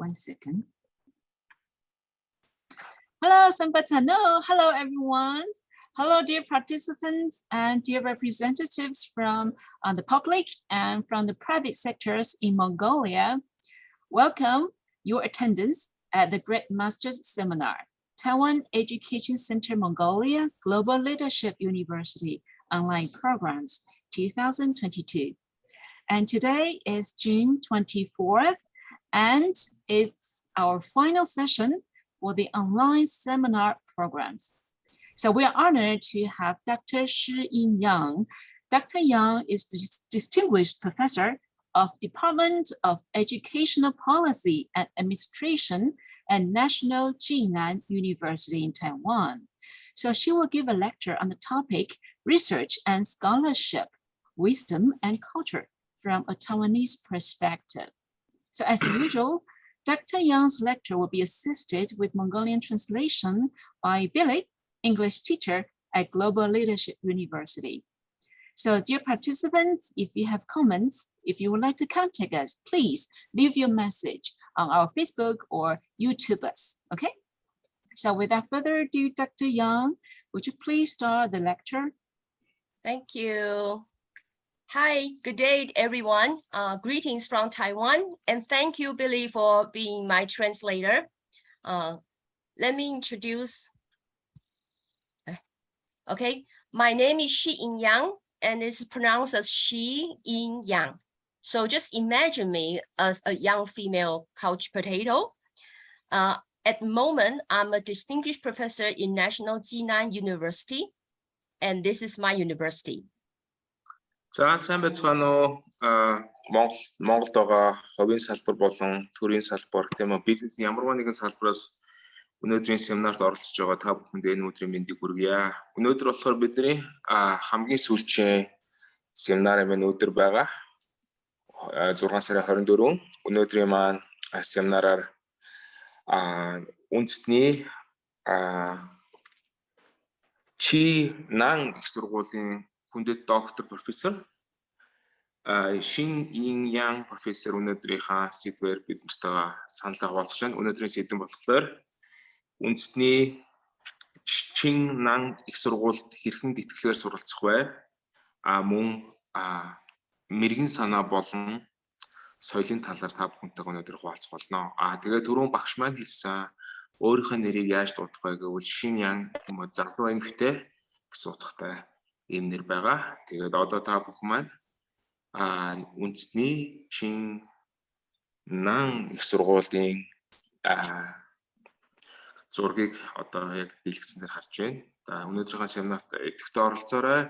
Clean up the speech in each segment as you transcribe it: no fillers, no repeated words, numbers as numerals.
1 second. Hello, Sambatano. Hello, everyone. Hello, dear participants and dear representatives from the public and from the private sectors in Mongolia. Welcome your attendance at the Great Masters Seminar, Taiwan Education Center Mongolia Global Leadership University Online Programs 2022. And today is June 24th, and it's our final session for the online seminar programs. So we are honored to have Dr. Shih-ying Yang. Dr. Yang is the distinguished professor of Department of Educational Policy and Administration at National Jinan University in Taiwan. So she will give a lecture on the topic Research and Scholarship, Wisdom and Culture from a Taiwanese perspective. So as usual, Dr. Yang's lecture will be assisted with Mongolian translation by Billy, English teacher at Global Leadership University. So dear participants, if you have comments, if you would like to contact us, please leave your message on our Facebook or YouTube us, okay? So without further ado, Dr. Yang, would you please start the lecture? Thank you. Hi, good day, everyone. Greetings from Taiwan, and thank you, Billy, for being my translator. Let me introduce. Okay, my name is Shih-ying Yang, and it's pronounced as Shih-ying Yang. So just imagine me as a young female couch potato. At the moment, I'm a distinguished professor in National Jinan University, and this is my university. За сайн байцгаана уу? Монголд байгаа хувийн салбар болон төрийн салбар тийм үү бизнес ямарваа нэгэн салбараас өнөөдрийн семинарт оролцож байгаа та бүхэнд энэ өдрийн мэндийг хүргье. Өнөөдөр болохоор бидний хамгийн сүүлчийн семинарын минь өдөр байгаа. 6 сарын 24. Өнөөдрийн маань семинараар үндэсний Чи-нан их сургуулийн хүндэт доктор профессор Shih-ying Yang профессор өнөөдрийнхаа сэдвээр бид нартай санал хуваалцж байна. Өнөөдрийн сэдэв болохоор үндэсний Чи-нан их сургуульд хэрхэн тэтгэлгээр суралцах вэ? Мөн мэрэгэн санаа болон соёлын талаар та бүхэнтэйгээ өнөөдөр хуваалцах болно. Тэгээд түрүүн багш маань хэлсэн өөрийнхөө нэрийг яаж дуудах вэ гэвэл Shih-yang юм уу залуу эмэгтэй гэсэн утгатай ийм нэр байгаа. Тэгээд одоо та бүхэн маань үндэсний Чи-нан их сургуулийн зургийг одоо яг дэлгэцээр харж байна. Өнөөдрийнхөө семинарт идэвхтэй оролцоорой.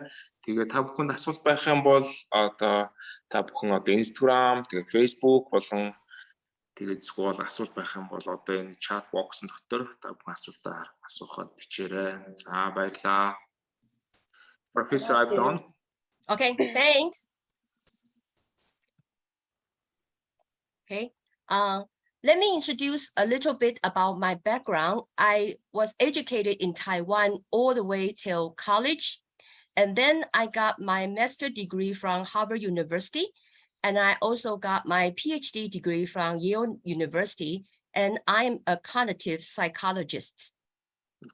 Тэгээд та бүхэнд асуулт байх юм бол одоо та бүхэн одоо Instagram, тэгээд Facebook болон тэгээд зөвхөн асуулт байх юм бол одоо энэ чат бокс дотор та бүхэн асуултаа асуухад бичээрэй. За баярлалаа. Professor, I've done. Okay, thanks. Okay, let me introduce a little bit about my background. I was educated in Taiwan all the way till college, and then I got my master's degree from Harvard University, and I also got my PhD degree from Yale University, and I'm a cognitive psychologist.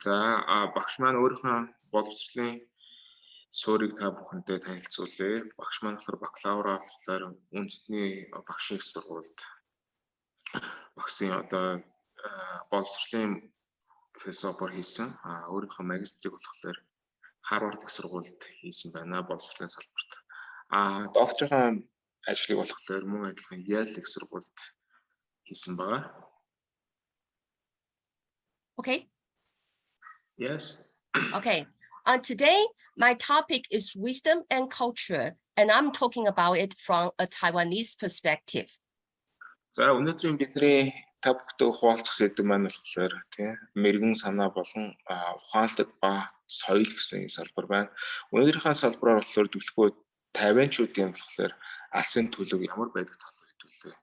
За багш маань өөрийнхөө боловсролын суурийг та бүхэнтэй танилцуулъя. Багш маань болохоор бакалавра болохоор үндэсний багшийн сургуульд багшийн одоо боловсролын философиор хийсэн. Өөрийнхөө магистрийг болохоор Харвард их сургуульд хийсэн байна боловсролын салбарт. Докторийн ажлыг болохоор мөн адилхан Yale их сургуульд хийсэн байгаа. Okay. Yes. Okay. Today, my topic is wisdom and culture, and I'm talking about it from a Taiwanese perspective. За өнөөдрийн бидний та бүхтэй хуваалцах сэдэв маань болохоор тийм мэрэгэн санаа болон ухаалтад ба соёл гэсэн салбар байна. Өнөөдрийнхээ салбараар болохоор төлөвлөгөө Тайванчуудын болохоор алсын төлөв ямар байдаг талаар хэлүүлээ.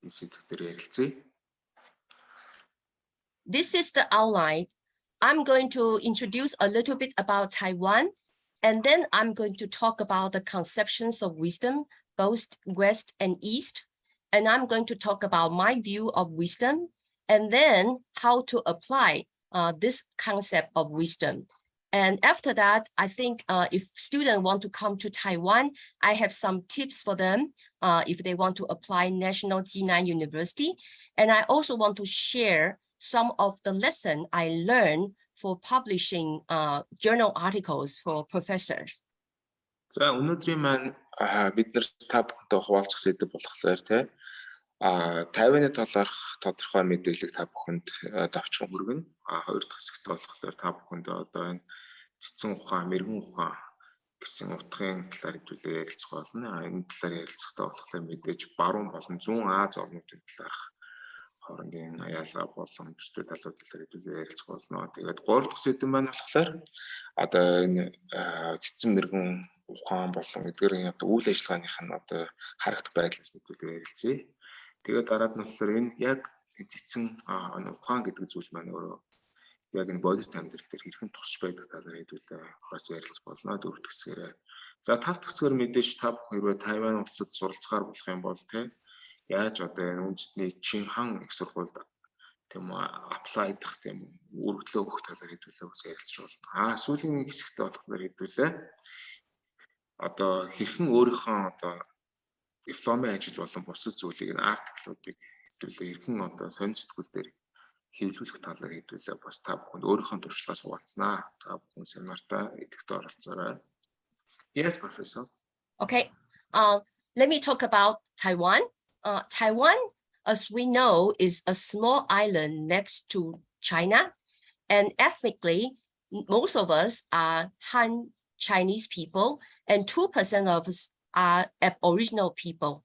Энэ сэдвээр ярилцъя. This is the outline. I'm going to introduce a little bit about Taiwan, and then I'm going to talk about the conceptions of wisdom, both West and East. and I'm going to talk about my view of wisdom, and then how to apply this concept of wisdom. And after that, I think if students want to come to Taiwan, I have some tips for them if they want to apply National Jinan University. And I also want to share some of the lessons I learned for publishing journal articles for professors. За өнөөдрийн маань бид нар та бүхэнтэй хуваалцах сэдэв болохоор Тайваны талаарх тодорхой мэдээлэл та бүхэнд давчхан хүргэнэ. Хоёр дахь хэсэгт болохоор та бүхэнд одоо энэ цэцэн ухаан, мэрэгэн ухаан гэсэн утгын талаар хэдүүлээ ярилцах болно. Энэ талаар ярилцахдаа болохоор мэдээж баруун болон зүүн Аз орнуудын талаарх хоорондын аяалга болон төстэй талууд талаар хэдүүлээ ярилцах болно. Тэгээд гурав дахь сэдэв маань болохоор одоо энэ цэцэн мэрэгэн ухаан болон эдгээрийн одоо үйл ажиллагааных нь одоо харагдах байдлаас хэдүүлээ ярилцъя. Тэгээд дараад нь болохоор энэ яг цэцэн ухаан гэдэг зүйл маань өөрөө яг энэ бодит амьдрал дээр хэрхэн тусч байдаг талаар хэдүүлээ бас ярилцах болно. Дөрөв дэх хэсгээр. За тав дахь хэсгээр мэдээж та бүхэн хэрвээ Тайван улсад суралцахаар болох юм бол яаж одоо энэ үндэсний Чин-хан их сургуульд тийм үү аплайдах тийм үргэлжлөө өгөх талаар хэдүүлээ бас ярилцж болно. Сүүлийн хэсэгт болохоор хэдүүлээ одоо хэрхэн өөрийнхөө одоо дипломын ажил болон бусад зүйлийг артиклуудыг хэдүүлээ хэрхэн одоо сонир сэтгүүл дээр хэвлүүлэх талаар хэдүүлээ бас та бүхэнд өөрийнхөө туршлагаас хуваалцсанаа. Та бүхэн семинартаа идэвхтэй оролцоорой. Yes, Professor. Okay, let me talk about Taiwan. Taiwan, as we know, is a small island next to China, and ethnically, most of us are Han Chinese people, and 2% of us are Aboriginal people.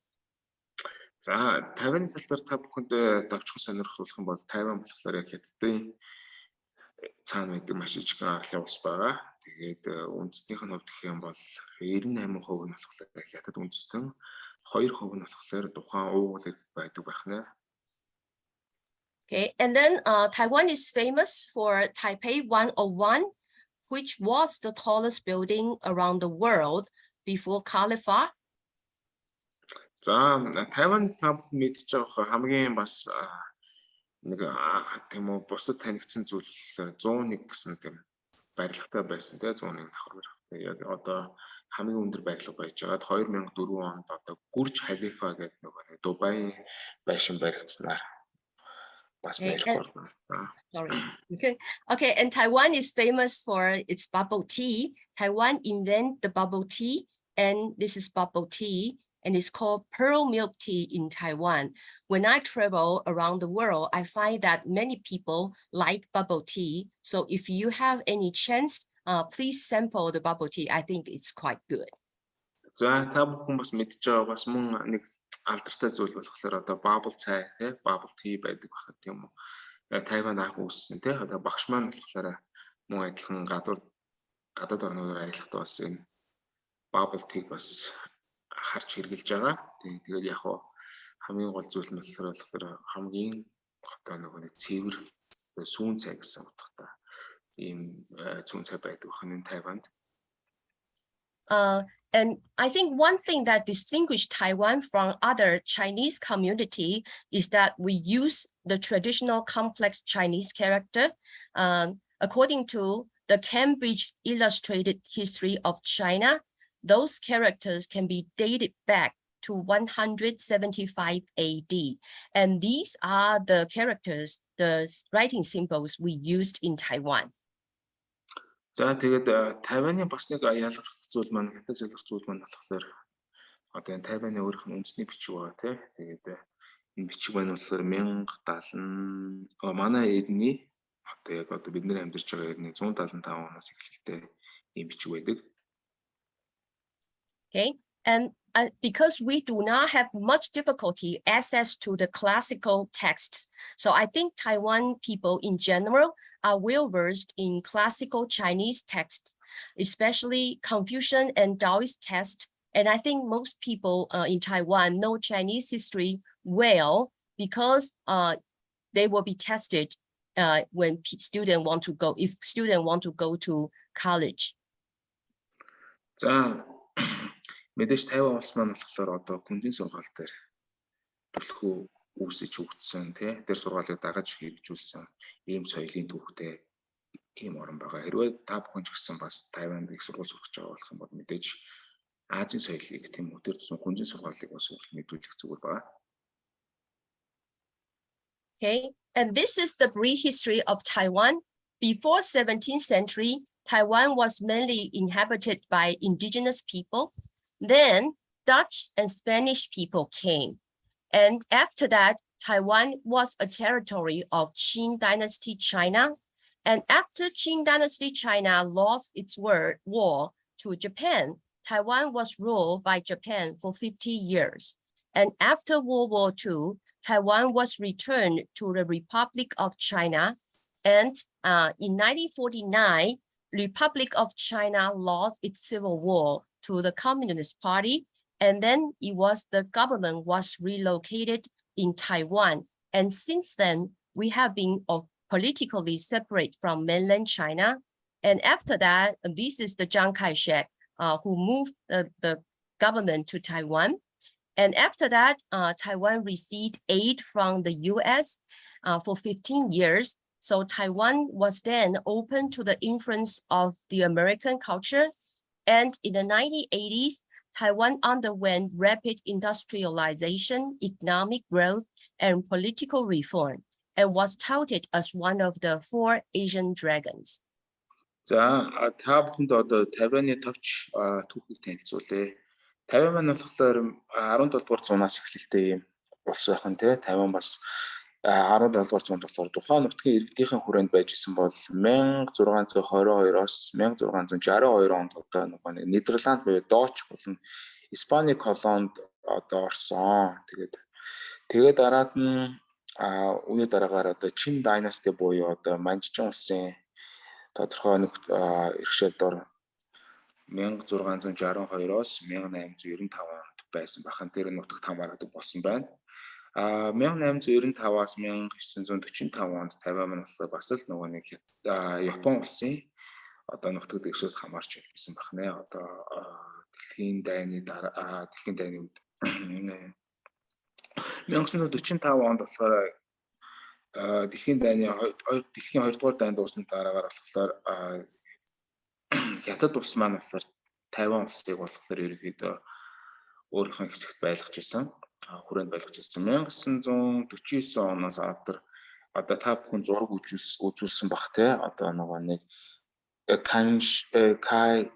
За Тайваны талаар та бүхэнд давчхан сонирхолтой юм бол Тайван болохоор яг хятадын цаана байдаг маш их арлын улс байгаа. Тэгээд үндэстнийх нь хувьд гэх юм бол 98% нь болохоор хятад үндэстэн, 2% нь болохоор тухайн уугуул байдаг байх нэ. Okay, and then Taiwan is famous for Taipei 101, which was the tallest building around the world before Caliphate. За Тайван та бүхэн мэдж байгаа хамгийн бас нэг тийм үү бусад танигдсан зүйл 101 гэсэн тийм барилгатай байсан тийм 101 давхар барилгатай. Яг одоо хамгийн өндөр барилга байж байгаад 2004 онд одоо Гүрж Халифа гэдэг нэг Дубай байшин баригдсанаар бас нэрхүү. Sorry. Okay, and Taiwan is famous for its bubble tea. Taiwan invented the bubble tea, and this is bubble tea. And it's called pearl milk tea in Taiwan. When I travel around the world, I find that many people like bubble tea. So if you have any chance, please sample the bubble tea. I think it's quite good. За та бүхэн бас мэдж байгаа бас мөн нэг алдартай зүйл болохоор одоо bubble цай тий bubble tea байдаг байх тийм үү. Тайван анх үүссэн тий одоо багш маань болохоор мөн адилхан гадаад орнуудаар аялахдаа бас энэ bubble tea бас харж хэрглэж байгаа. Тэгээд яг хамгийн гол зүйл нь болохоор хамгийн одоо нэг цэвэр сүүн цай гэсэн утгатай ийм сүүн цай байдаг хань Тайванд. And I think one thing that distinguishes Taiwan from other Chinese community is that we use the traditional complex Chinese character. According to the Cambridge Illustrated History of China, those characters can be dated back to 175 AD. And these are the characters, the writing symbols we used in Taiwan. За тэгээд Тайваны бас нэг аяалгах зүйл маань хятад солих зүйл маань болохоор одоо энэ Тайваны өөрийнх нь үндэсний бичиг байгаа тий. Тэгээд энэ бичиг маань болохоор 1070 манай эдний одоо яг одоо бид нэр амьдарч байгаа эдний 175 оноос эхлэлтэй ийм бичиг байдаг. Okay, and because we do not have much difficulty access to the classical texts, so I think Taiwan people in general are well versed in classical Chinese texts, especially Confucian and Taoist texts. And I think most people in Taiwan know Chinese history well because they will be tested when students want to go, if students want to go to college. За мэдээж Тайван улс маань болохоор одоо хүндийн сургаал дээр түлхүү үүсэж өгдсөн тий тэр сургаалыг дагаж хэрэгжүүлсэн ийм соёлын түүхтэй ийм орн байгаа. Хэрвээ та бүхэн ч гэсэн бас Тайванд их сургууль сурах гэж байгаа болох юм бол мэдээж Азийн соёлыг тийм үү тэр тусмаа хүнзийн сургаалыг бас мэдүүлэх зүгээр байгаа. Okay, and this is the brief history of Taiwan. Before 17th century, Taiwan was mainly inhabited by indigenous people. Then Dutch and Spanish people came. And after that, Taiwan was a territory of Qing Dynasty China. And after Qing Dynasty China lost its war to Japan, Taiwan was ruled by Japan for 50 years. And after World War II, Taiwan was returned to the Republic of China. And in 1949, Republic of China lost its civil war to the Communist Party. And then the government was relocated in Taiwan. And since then, we have been politically separate from mainland China. And after that, this is the Chiang Kai-shek who moved the government to Taiwan. And after that, Taiwan received aid from the US for 15 years. So Taiwan was then open to the influence of the American culture. And in the 1980s, Taiwan underwent rapid industrialization, economic growth, and political reform, and was touted as one of the 4 Asian dragons. За та бүхэнд одоо Тайваны товч түүхийг танилцуулъя. Тайван маань болохоор 17-р зуунаас эхлэлтэй юм улс байхын тий. Тайван бас 17-р зуунд болохоор тухайн нутгийн иргэдийнхэн хүрээнд байж исэн бол 1622-оос 1662 онд одоо нэг Нидерланд буюу Дооч болон Испани колонд одоо орсон. Тэгээд дараад нь үүний дараагаар одоо Чин дайнасти буюу одоо Манчжун улсын тодорхой иргэшэл дор 1662-оос 1895 онд байсан бахан тэр нутагт хамаардаг болсон байна. 1895-аас 1945 онд Тайван маань бас л нөгөө нэг Япон улсын одоо нутагт иргэшэлд хамаарч байсан бахнэ. Одоо дэлхийн дайны үед 1945 онд болохоор дэлхийн 2 дугаар дайнд дуусны дараагаар болохоор хятад улс маань болохоор Тайван улсыг болохоор ерөөхдөө өөрийнхөө хэсэгт байлгаж ирсэн. Хүрээнд байлгаж ирсэн. 1949 оноос авдар одоо та бүхэн зураг үзүүлсэн бах те. Одоо нөгөө нэг Кай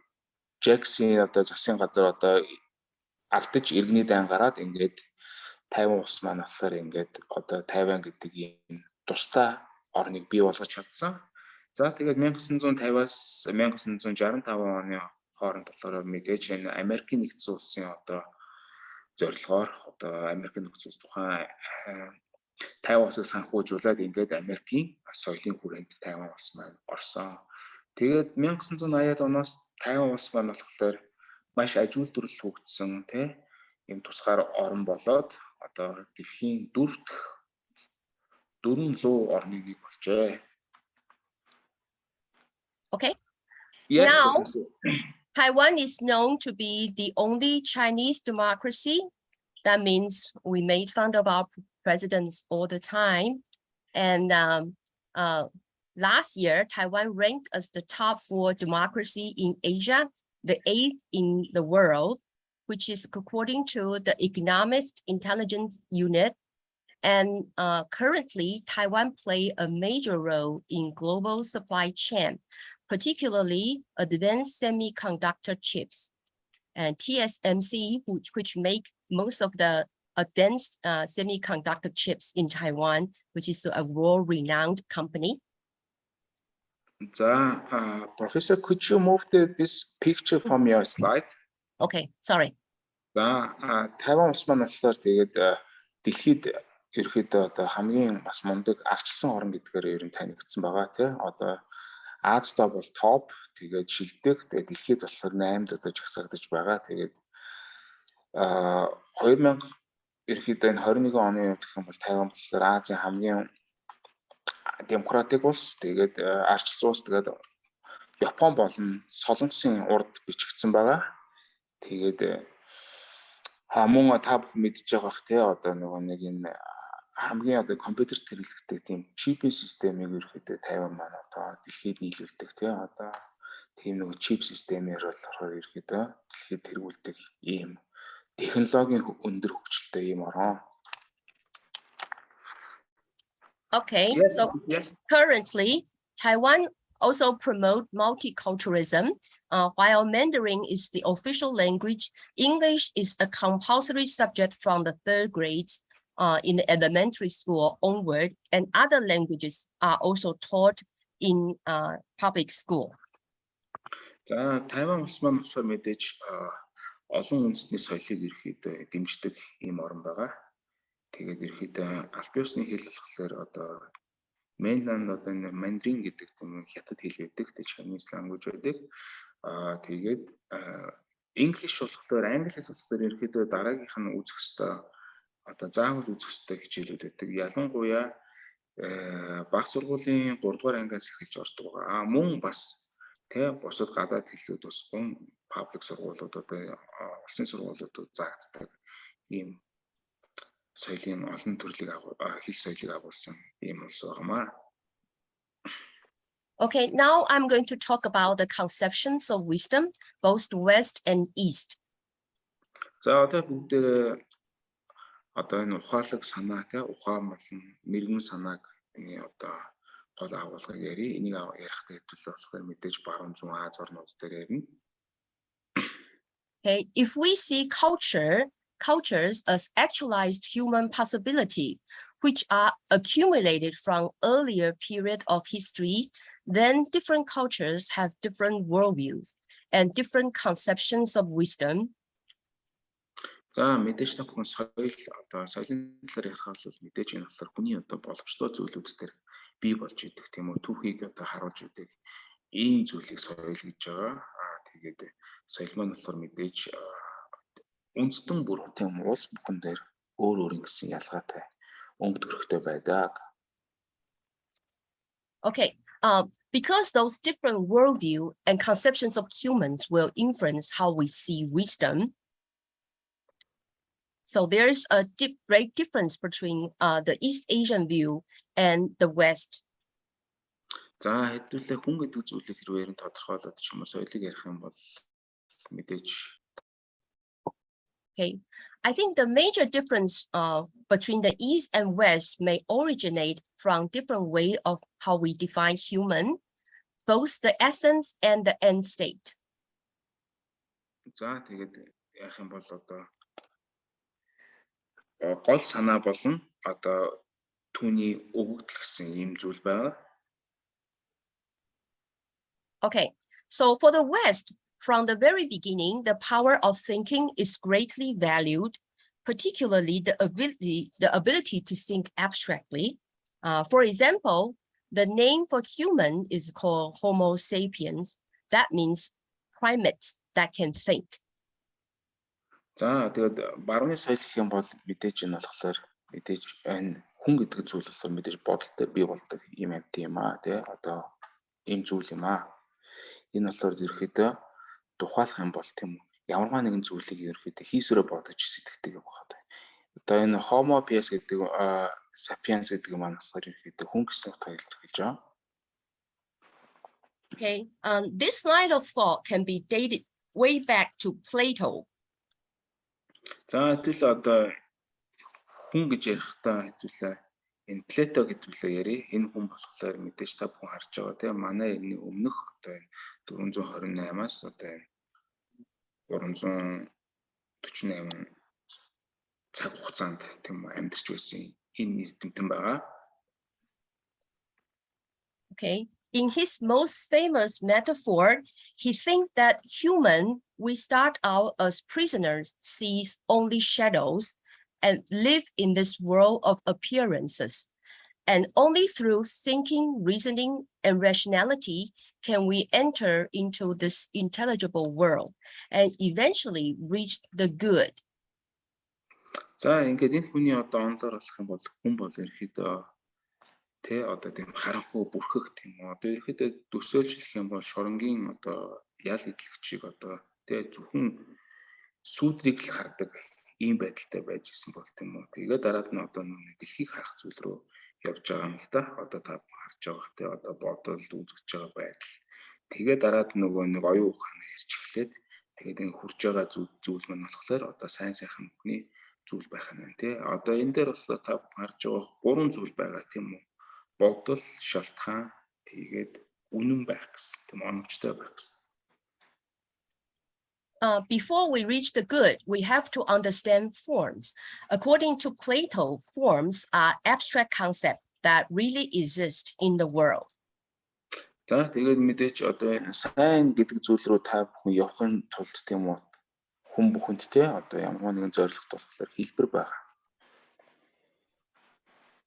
Джекси одоо засгийн газар одоо алдаж иргэний дан гараад ингээд Тайван улс маань болохоор ингээд одоо Тайван гэдэг ийм тусдаа орныг бий болгож чадсан. За тэгээд 1950-аас 1965 оны хооронд болохоор мэдээж энэ Америкийн нэгдсэн улсын одоо зорилгоор одоо Америкийн нэгдсэн улс тухайн Тайван улсыг санхүүжуулаад ингээд Америкийн соёлын хүрээнд Тайван улс маань орсон. Тэгээд 1980-аад оноос Тайван улс маань болохоор маш ажилтнал хөгжсөн тийм ийм тусгаар орн болоод одоо дэлхийн 4 луу орныг нэг болжээ. Okay. Yes, now, Professor. Taiwan is known to be the only Chinese democracy. That means we made fun of our presidents all the time. And last year, Taiwan ranked as the top 4 democracy in Asia, the 8th in the world, which is according to the Economic Intelligence Unit. And currently, Taiwan plays a major role in global supply chain, particularly advanced semiconductor chips and TSMC, which make most of the advanced semiconductor chips in Taiwan, which is a world-renowned company. Professor, could you move this picture from your slide? Okay, sorry. Тайван улс маань болохоор тэгээд дэлхийд ерөөхдөө одоо хамгийн бас мундаг арчилсан орн гэдгээр ер нь танигдсан байгаа тийм. Одоо Азтай бол топ, тэгээд шилдэг, тэгээд дэлхийд болохоор 8-д одоо жагсаагдаж байгаа. Тэгээд 2000 ерөөхдөө энэ 21 оны үед гэх юм бол Тайван болохоор Азийн хамгийн демократик улс, тэгээд арчилсан улс, тэгээд Япон болон Солонгосын урд бичигдсэн байгаа. Тэгээд мөн та бүхэн мэдж байгаа бах те одоо нөгөө нэг энэ хамгийн одоо компьютерт хэрэглэдэг тийм чипийн системийг ерөөхдөө Тайван маань одоо дэлхийд нийлүүлдэг те одоо тийм нөгөө чип системээр болохоор ерөөхдөө дэлхийд тэргүүлдэг ийм технологийн өндөр хөгжилтэй ийм орон. Okay, Yes, so yes. currently Taiwan also promote multiculturalism. While Mandarin is the official language, English is a compulsory subject from the 3rd grades in the elementary school onward, and other languages are also taught in public school. За Тайван улс маань болохоор мэдээж олон үндэсний соёлыг ерөөхдөө дэмждэг ийм орн байгаа. Тэгээд ерөөхдөө аль биесны хэл болохоор одоо mainland одоо энэ Mandarin гэдэг тийм хятад хэл байдаг, Chinese language байдаг. Тэгээд English болохоор англи хэл болохоор ерөөхдөө дараагийнх нь үзэх ёстой одоо заавал үзэх ёстой хичээлүүд байдаг. Ялангуяа бага сургуулийн 3 дугаар ангиас эхэлж ордог байгаа. Мөн бас тэ бусад гадаад хэллүүд бас гон паблик сургуулиуд одоо улсын сургуулиудад заагддаг ийм соёлын олон төрлийг хэл соёлыг агуулсан ийм улс байгаамаа. Okay, now I'm going to talk about the conceptions of wisdom, both West and East. За одоо бүгдээ одоо энэ ухаалаг санаа тэ ухаан болон мэрэгэн санааг энэ одоо гол агуулгыг яри. Энийг ярихтай төлөө болохоор мэдээж баруун зүүн Аз орнууд дээр ярина. Okay, if we see cultures as actualized human possibility, which are accumulated from earlier period of history, then different cultures have different worldviews and different conceptions of wisdom. За мэдээж та бүхэн соёл одоо соёлын талаар ярих бол мэдээж энэ болохоор хүний одоо боловсрол зүйлүүд дээр бий болж идэх тийм үү түүхийг одоо харуулж идэг ийм зүйлийг соёл гэж байгаа. Тэгээд соёл маань болохоор мэдээж үндэстэн бүр тийм улс бүхэн дээр өөр өөр ингэсэн ялгаатай өнгө төрхтэй байдаг. Okay, because those different worldview and conceptions of humans will influence how we see wisdom. So there is a great difference between the East Asian view and the West. За хэдүүлээ хүн гэдэг зүйлийг хэрвээ нь тодорхойлоод ч юм уу соёлыг ярих юм бол мэдээж. Okay, I think the major difference between the East and West may originate from different way of how we define human, both the essence and the end state. За тэгээд яах юм бол одоо гол санаа болон одоо түүний өгөгдөл гэсэн ийм зүйл байгаа. Okay, so for the West, from the very beginning, the power of thinking is greatly valued, particularly the ability to think abstractly. For example, the name for human is called Homo sapiens. That means primate that can think. За тэгээд барууны соёл гэх юм бол мэдээж энэ болохоор мэдээж энэ хүн гэдэг зүйл болохоор мэдээж бодолтой бий болдог юм тийм аа тий одоо ийм зүйл юм аа. Энэ болохоор ерөөхдөө тухайлах юм бол тийм ямарваа нэгэн зүйлийг ерөөхдөө хийсвэрээ бодож сэтгэдэг юм байна. Одоо энэ Homo sapiens гэдэг маань болохоор ерөөхдөө хүн гэсэн утгаар илэрхийлж байгаа. Okay, this line of thought can be dated way back to Plato. За хэвэл одоо хүн гэж ярихдаа хэвлээ энэ Плато гэдгүүлээ яри. Энэ хүн болохоор мэдээж та бүхэн харж байгаа тийм манай энэ өмнөх одоо 428-аас одоо 348 цаг хугацаанд тийм амьдарч байсан энэ эрдэмтэн байгаа. Okay, in his most famous metaphor, he thinks that we start out as prisoners, sees only shadows, and live in this world of appearances. And only through thinking, reasoning, and rationality can we enter into this intelligible world and eventually reach the good. За ингээд энэ хүний одоо онлоор болох юм бол хүн бол ерөөхдөө тэ одоо тийм харанхуй бүрхэх тийм одоо ерөөхдөө төсөөлжлөх юм бол шоронгийн одоо ял идэлгчийг одоо тэ зөвхөн сүудрийг л хардаг ийм байдалтай байж исэн бол тийм үү. Тэгээд дараад нь одоо дэлхийг харах зүйл рүү явж байгаа юм л да. Одоо та харж байгаа те одоо бодол үзэж байгаа байдал. Тэгээд дараад нөгөө нэг оюун ухаанаа ярьж эхлээд тэгээд энэ хурж байгаа зүйл маань болохоор одоо сайн сайхан хүний зүйл байх нь байна тий. Одоо энэ дээр бас та харж байгаа 3 зүйл байгаа тийм үү. Бодол, шалтгаан, тэгээд үнэн байх гэсэн. Тийм оновчтой байх гэсэн. Before we reach the good, we have to understand forms. According to Plato, forms are abstract concepts that really exist in the world. За тэгээд мэдээч одоо энэ сайн гэдэг зүйл рүү та бүхэн явахын тулд тийм үү хүн бүхэнд те одоо ямар нэгэн зорилгот болохоор хэлбэр байгаа.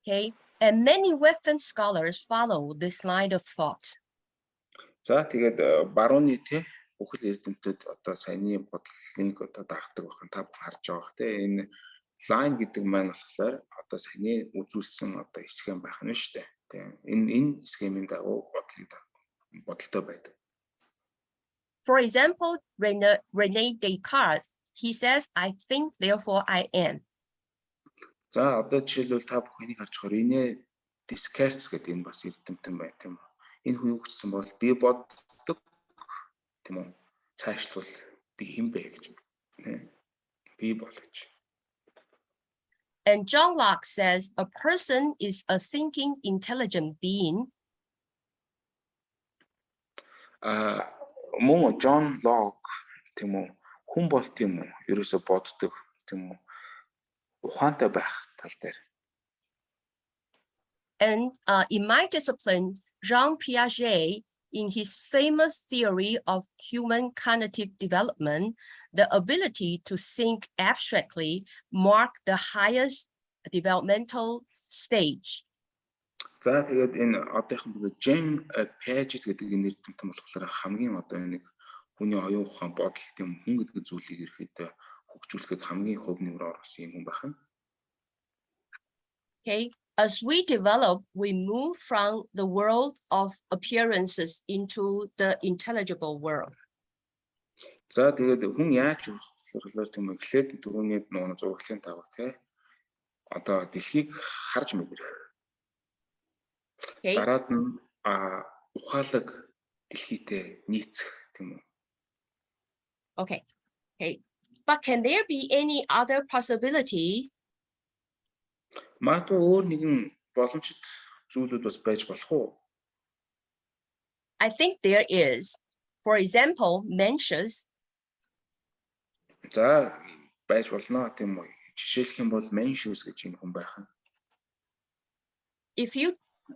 Okay, and many Western scholars follow this line of thought. За тэгээд барууны те бүхэл эрдэмтэд одоо саяны бодлыг одоо даахдаг бахан та харж байгаа те энэ line гэдэг маань болохоор одоо саяны үзүүлсэн одоо схем байх нь шүү дээ. Тийм энэ схемийн дагуу бодолтой байдаг. For example, René Descartes, he says, I think, therefore I am. За одоо жишээлбэл та бүхнийг харж байгаа René Descartes гэдэг энэ бас эрдэмтэн байт юм. Энэ хүн юу гэсэн бол би боддог тийм үү? Цаашлбал би хэн бэ гэж. Би болооч. And John Locke says a person is a thinking, intelligent being. Мөн John Locke тийм үү? Хүн бол тийм үү? Ерөөсө боддог тийм үү? Ухаантай байх тал дээр. And in my discipline, Jean Piaget, in his famous theory of human cognitive development, the ability to think abstractly marked the highest developmental stage. За тэгээд энэ одоохон Jean Piaget гэдэг энэ эрдэмтэн болохоор хамгийн одоо нэг хүний оюун ухаан бодол тийм хүн гэдэг зүйлийг ирэхэд хөгжүүлэхэд хамгийн хувь нэмрээр орсон юм байна. Okay, as we develop, we move from the world of appearances into the intelligible world. За тэгээд хүн яаж болохоор тийм эхлээд дөрөвний нууны зурглалын таваа тий. Одоо дэлхийг харж мэдрэх. Дараад нь ухаалаг дэлхийтэй нийцэх тийм үү. Okay. But can there be any other possibility? Магадгүй өөр нэгэн боломжит зүйлүүд бас байж болох уу? I think there is. For example, mentias. За байж болно тийм үү. Жишээлх юм бол Mencius гэж юм хүн байх нь.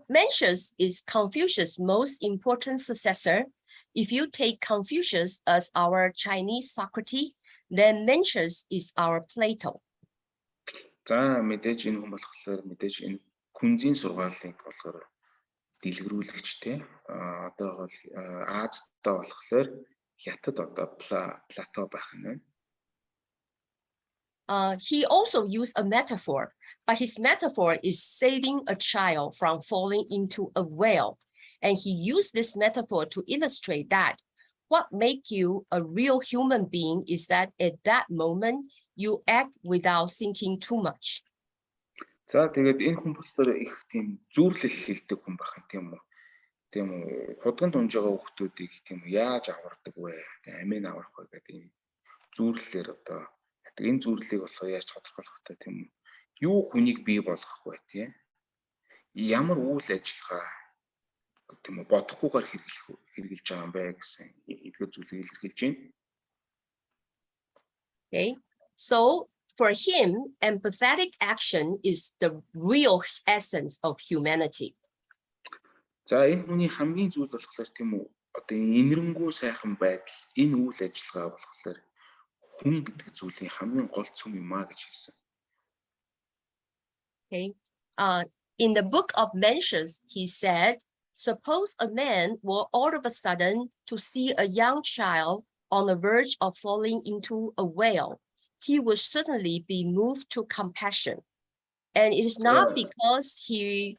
Mencius is Confucius' most important successor. If you take Confucius as our Chinese Socrates, then Mencius is our Plato. За мэдээж энэ хүн болохоор мэдээж энэ Күнзийн сургаалыг болохоор дэлгэрүүлэгчтэй. Одоо бол Азтай болохоор Хятад одоо Плато байх нь байна. He also used a metaphor, but his metaphor is saving a child from falling into a well. And he used this metaphor to illustrate that what makes you a real human being is that at that moment, you act without thinking too much. За тэгээд энэ хүн болохоор их тийм зүүрлэл хэлдэг хүн байх юм тийм үү. Тийм үү. Худганд унж байгаа хүмүүсийг тийм үү яаж авардаг вэ? Тийм амийн аврах вэ гэдэг юм зүүрлэлээр одоо энэ зүүрлэлийг болохоор яаж тодорхойлох вэ тийм үү. Юу хүнийг бий болгох вэ тийм. Ямар үйл ажиллагаа тийм үү бодохгүйгээр хэрэгжилж байгаа юм бэ гэсэн эдгээр зүйлийг илэрхийлж байна. Okay. So for him, empathetic action is the real essence of humanity. За энэ хүний хамгийн зүйл болохоор тийм үү одоо инэрэнгүү сайхан байдал энэ үйл ажиллагаа болохоор хүн гэдэг зүйлийн хамгийн гол цөм юм а гэж хэлсэн. Okay. In the book of Mencius, he said, suppose a man were all of a sudden to see a young child on the verge of falling into a well, he would certainly be moved to compassion. And it is not because he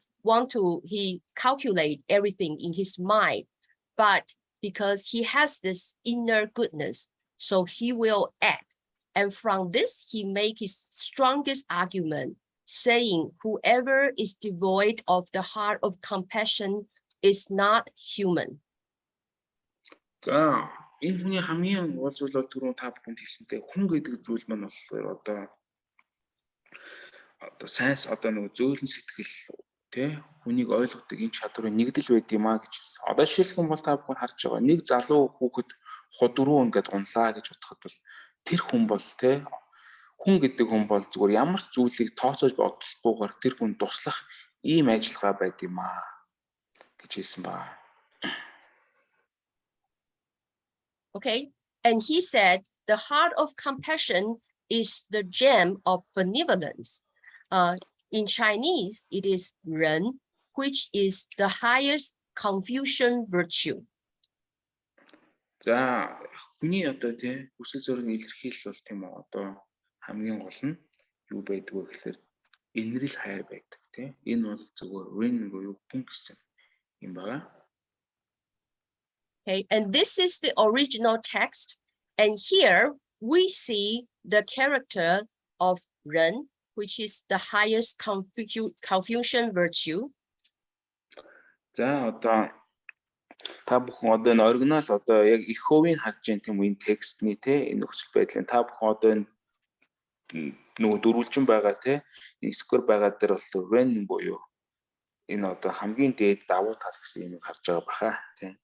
calculate everything in his mind, but because he has this inner goodness. So he will act And from this, he made his strongest argument, saying, whoever is devoid of the heart of compassion is not human. За энэ хүний хамгийн гол зүйл бол түрүүн та бүхэнд хэлсэнтэй хүн гэдэг зүйл маань болохоор одоо сайн нэг зөөлөн сэтгэл тий хүнийг ойлгодог энэ чадварын нэгдэл байд юм а гэж хэлсэн. Одоо жишээлх юм бол та бүхэн харж байгаа нэг залуу хүүхэд худуруу ингээд унлаа гэж бодоход бол тэр хүн бол тий хүн гэдэг хүн бол зүгээр ямар ч зүйлийг тооцоож бодлохгүйгээр тэр хүн туслах ийм ажиллагаа байд юм а гэж хэлсэн ба. Okay, and he said the heart of compassion is the gem of benevolence. In Chinese, it is 仁, which is the highest Confucian virtue. За хүний одоо тий хүсэл зориг илэрхийлэл бол тийм үү одоо хамгийн гол нь юу байдг вэ гэхээр инрэл хайр байдаг тий энэ бол зөвхөн рен буюу хүн гэсэн юм байна. Okay, and this is the original text, and here we see the character of 仁, which is the highest Confucian virtue. За одоо та бүхэн одоо энэ оригинал одоо яг их хувийг харж байгаа тийм энэ текстний те энэ нөхцөл байдлын та бүхэн одоо энэ нөгөө дөрвөлжин байгаа те сквер байгаа дээр бол when буюу энэ одоо хамгийн дээд давуу тал гэсэн юм харж байгаа баха тийм.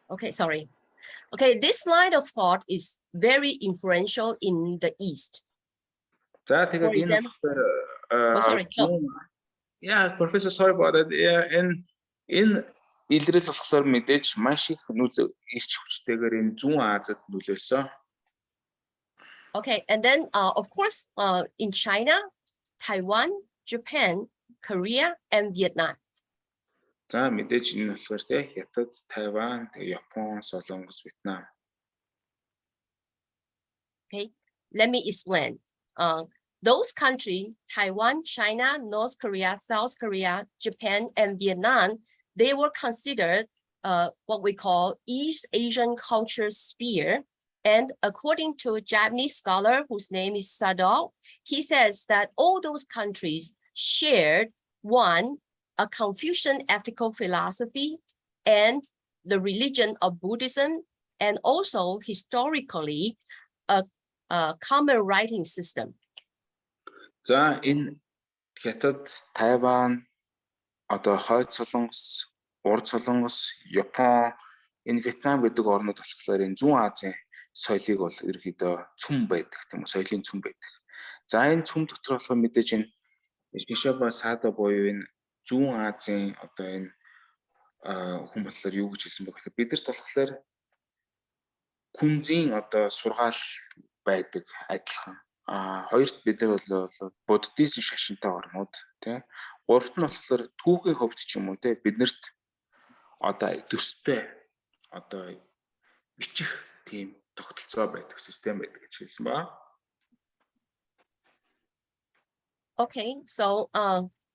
Okay, sorry. Okay, this line of thought is very influential in the East. За тэгээд энэ sorry. Yeah, Professor, sorry about that. Yeah, энэ илрэл болохоор мэдээж маш их нөлөө ирч хүчтэйгээр энэ зүүн Азад нөлөөсөн. Okay, and then of course in China, Taiwan, Japan, Korea, and Vietnam. За мэдээж энэ болохоор те Хятад, Тайван, Япон, Солонгос, Вьетнам. Okay, let me explain. Those countries, Taiwan, China, North Korea, South Korea, Japan, and Vietnam, they were considered what we call East Asian culture sphere. And according to a Japanese scholar whose name is Sado, he says that all those countries shared a Confucian ethical philosophy and the religion of Buddhism, and also historically a common writing system. За энэ Хятад, Тайван, одоо Хойд Солонгос, Урд Солонгос, Япон, энэ Вьетнам гэдэг орнууд болохоор энэ зүүн Азийн соёлыг бол ерөөдөө цөм байдаг тийм үү, соёлын цөм байдаг. За энэ цөм дотор болохоор мэдээж энэ Шишаба Сада буюу энэ зүүн Азийн одоо энэ хүн болохоор юу гэж хэлсэн бэ гэхээр бидэрт болохоор күнзийн одоо сургаал байдаг адилхан. Хоёрт бид нар бол буддизм шашинтай орнууд тий. Гуравт нь болохоор түүхийн хувьд ч юм уу тий биднэрт одоо төстэй одоо бичих тийм тогтолцоо байдаг, систем байдаг гэж хэлсэн ба. Okay, so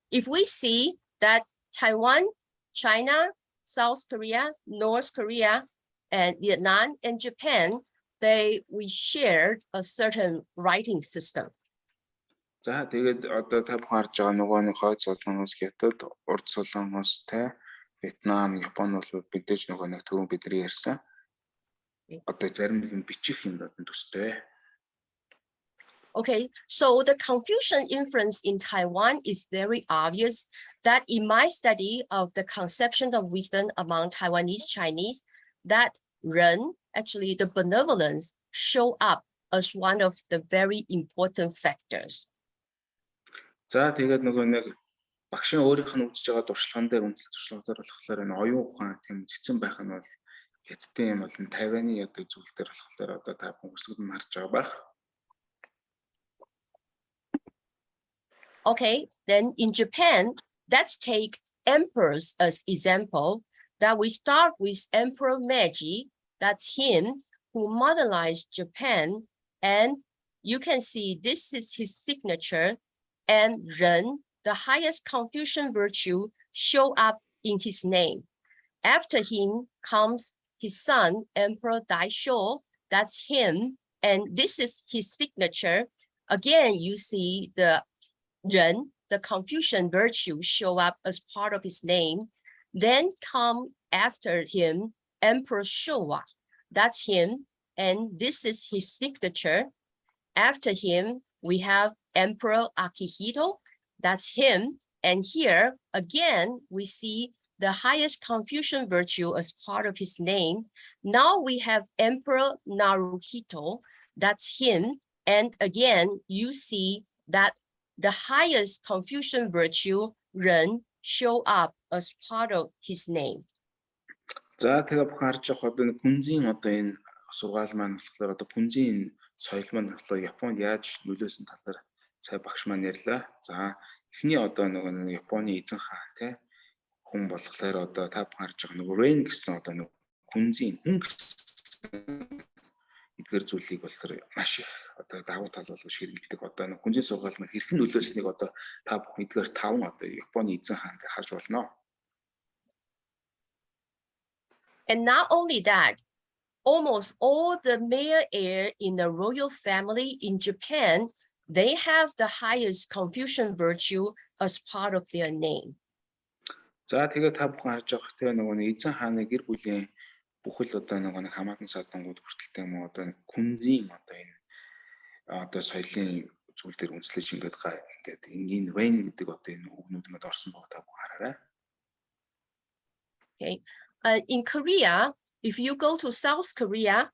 if we see that Taiwan, China, South Korea, North Korea, and Vietnam and Japan, we shared a certain writing system. За тэгээд одоо та бүхэн харж байгаа нөгөө нэг Хойд Солонгос, Хятад, Урд Солонгос, Вьетнам, Япон бол мэдээж нөгөө нэг түрүүн бидний ярьсан. Одоо зарим нэг бичих юм дод төстэй. Okay, so the Confucian influence in Taiwan is very obvious that in my study of the conception of wisdom among Taiwanese Chinese, that ren, actually the benevolence, show up as one of the very important factors. За тэгээд нөгөө нэг багшийн өөрийнх нь үзэж байгаа туршлаган дээр үндэслэх туршлагаар болохоор энэ оюун ухаан тийм цэцэн байх нь бол хятадын юм бол Тайваны одоо зүйл дээр болохоор одоо та бүхэн өсгөд нь харж байгаа байх. Okay, then in Japan, let's take emperors as example. That we start with Emperor Meiji. That's him who modernized Japan, and you can see this is his signature. And ren, the highest Confucian virtue, show up in his name. After him comes his son, Emperor Daisho. That's him, and this is his signature. Again, you see the 人, the Confucian virtue, show up as part of his name. Then come after him, Emperor Showa. That's him, and this is his signature. After him, we have Emperor Akihito. That's him. And here, again, we see the highest Confucian virtue as part of his name. Now we have Emperor Naruhito. That's him. And again, you see that the highest Confucian virtue, 人, show up as part of his name. За тэгээ бүх харж явах одоо күнзийн одоо энэ сургаал маань болохоор одоо күнзийн соёл маань болохоор Японд яаж нөлөөсөн талаар сая багш маань ярьлаа. За эхний одоо нөгөө Японы эзэн хаан тий хүн болохоор одоо та бүхэн харж байгаа нөгөө Рейн гэсэн одоо нөгөө күнзийн хүн гэсэн эдгээр зүйлийг болохоор маш их одоо давуу тал болгож хэрэглэдэг. Одоо нөгөө күнзийн сургаал маань хэрхэн нөлөөснийг одоо та бүхэн эдгээр 5 одоо Японы эзэн хаан гэж харж болно. And not only that, almost all the male heir in the royal family in Japan, they have the highest Confucian virtue as part of their name. За тэгээ та бүхэн харж байгаа те нөгөө эзэн хааны гэр бүлийн бүхэл одоо нөгөө хамаатан садангууд хүртэлтэй юм уу одоо күнзийн одоо энэ одоо соёлын зүйл дээр үндэслэж ингээд энгийн Rain гэдэг одоо энэ үгнүүд мэд орсон байгаа та бүхэн хараарай. Okay. In Korea, if you go to South Korea,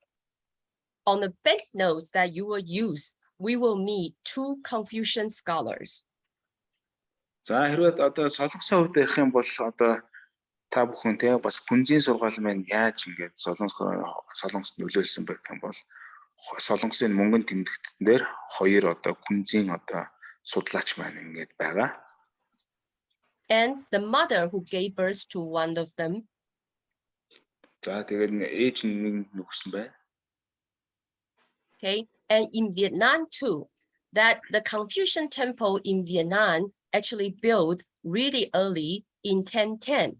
on the banknotes that you will use, we will meet 2 Confucian scholars. За хэрвээ одоо солонгосын хувьд ярих юм бол одоо та бүхэн те бас күнзийн сургаал маань яаж ингээд солонгост нөлөөлсөн бэ гэх юм бол солонгосын мөнгөн тэмдэгтэн дээр 2 одоо күнзийн одоо судлаач маань ингээд байгаа. And the mother who gave birth to one of them. За тэгээд ээж нэг нөхсөн байна. Okay, and in Vietnam too, that the Confucian temple in Vietnam actually built really early in 1010.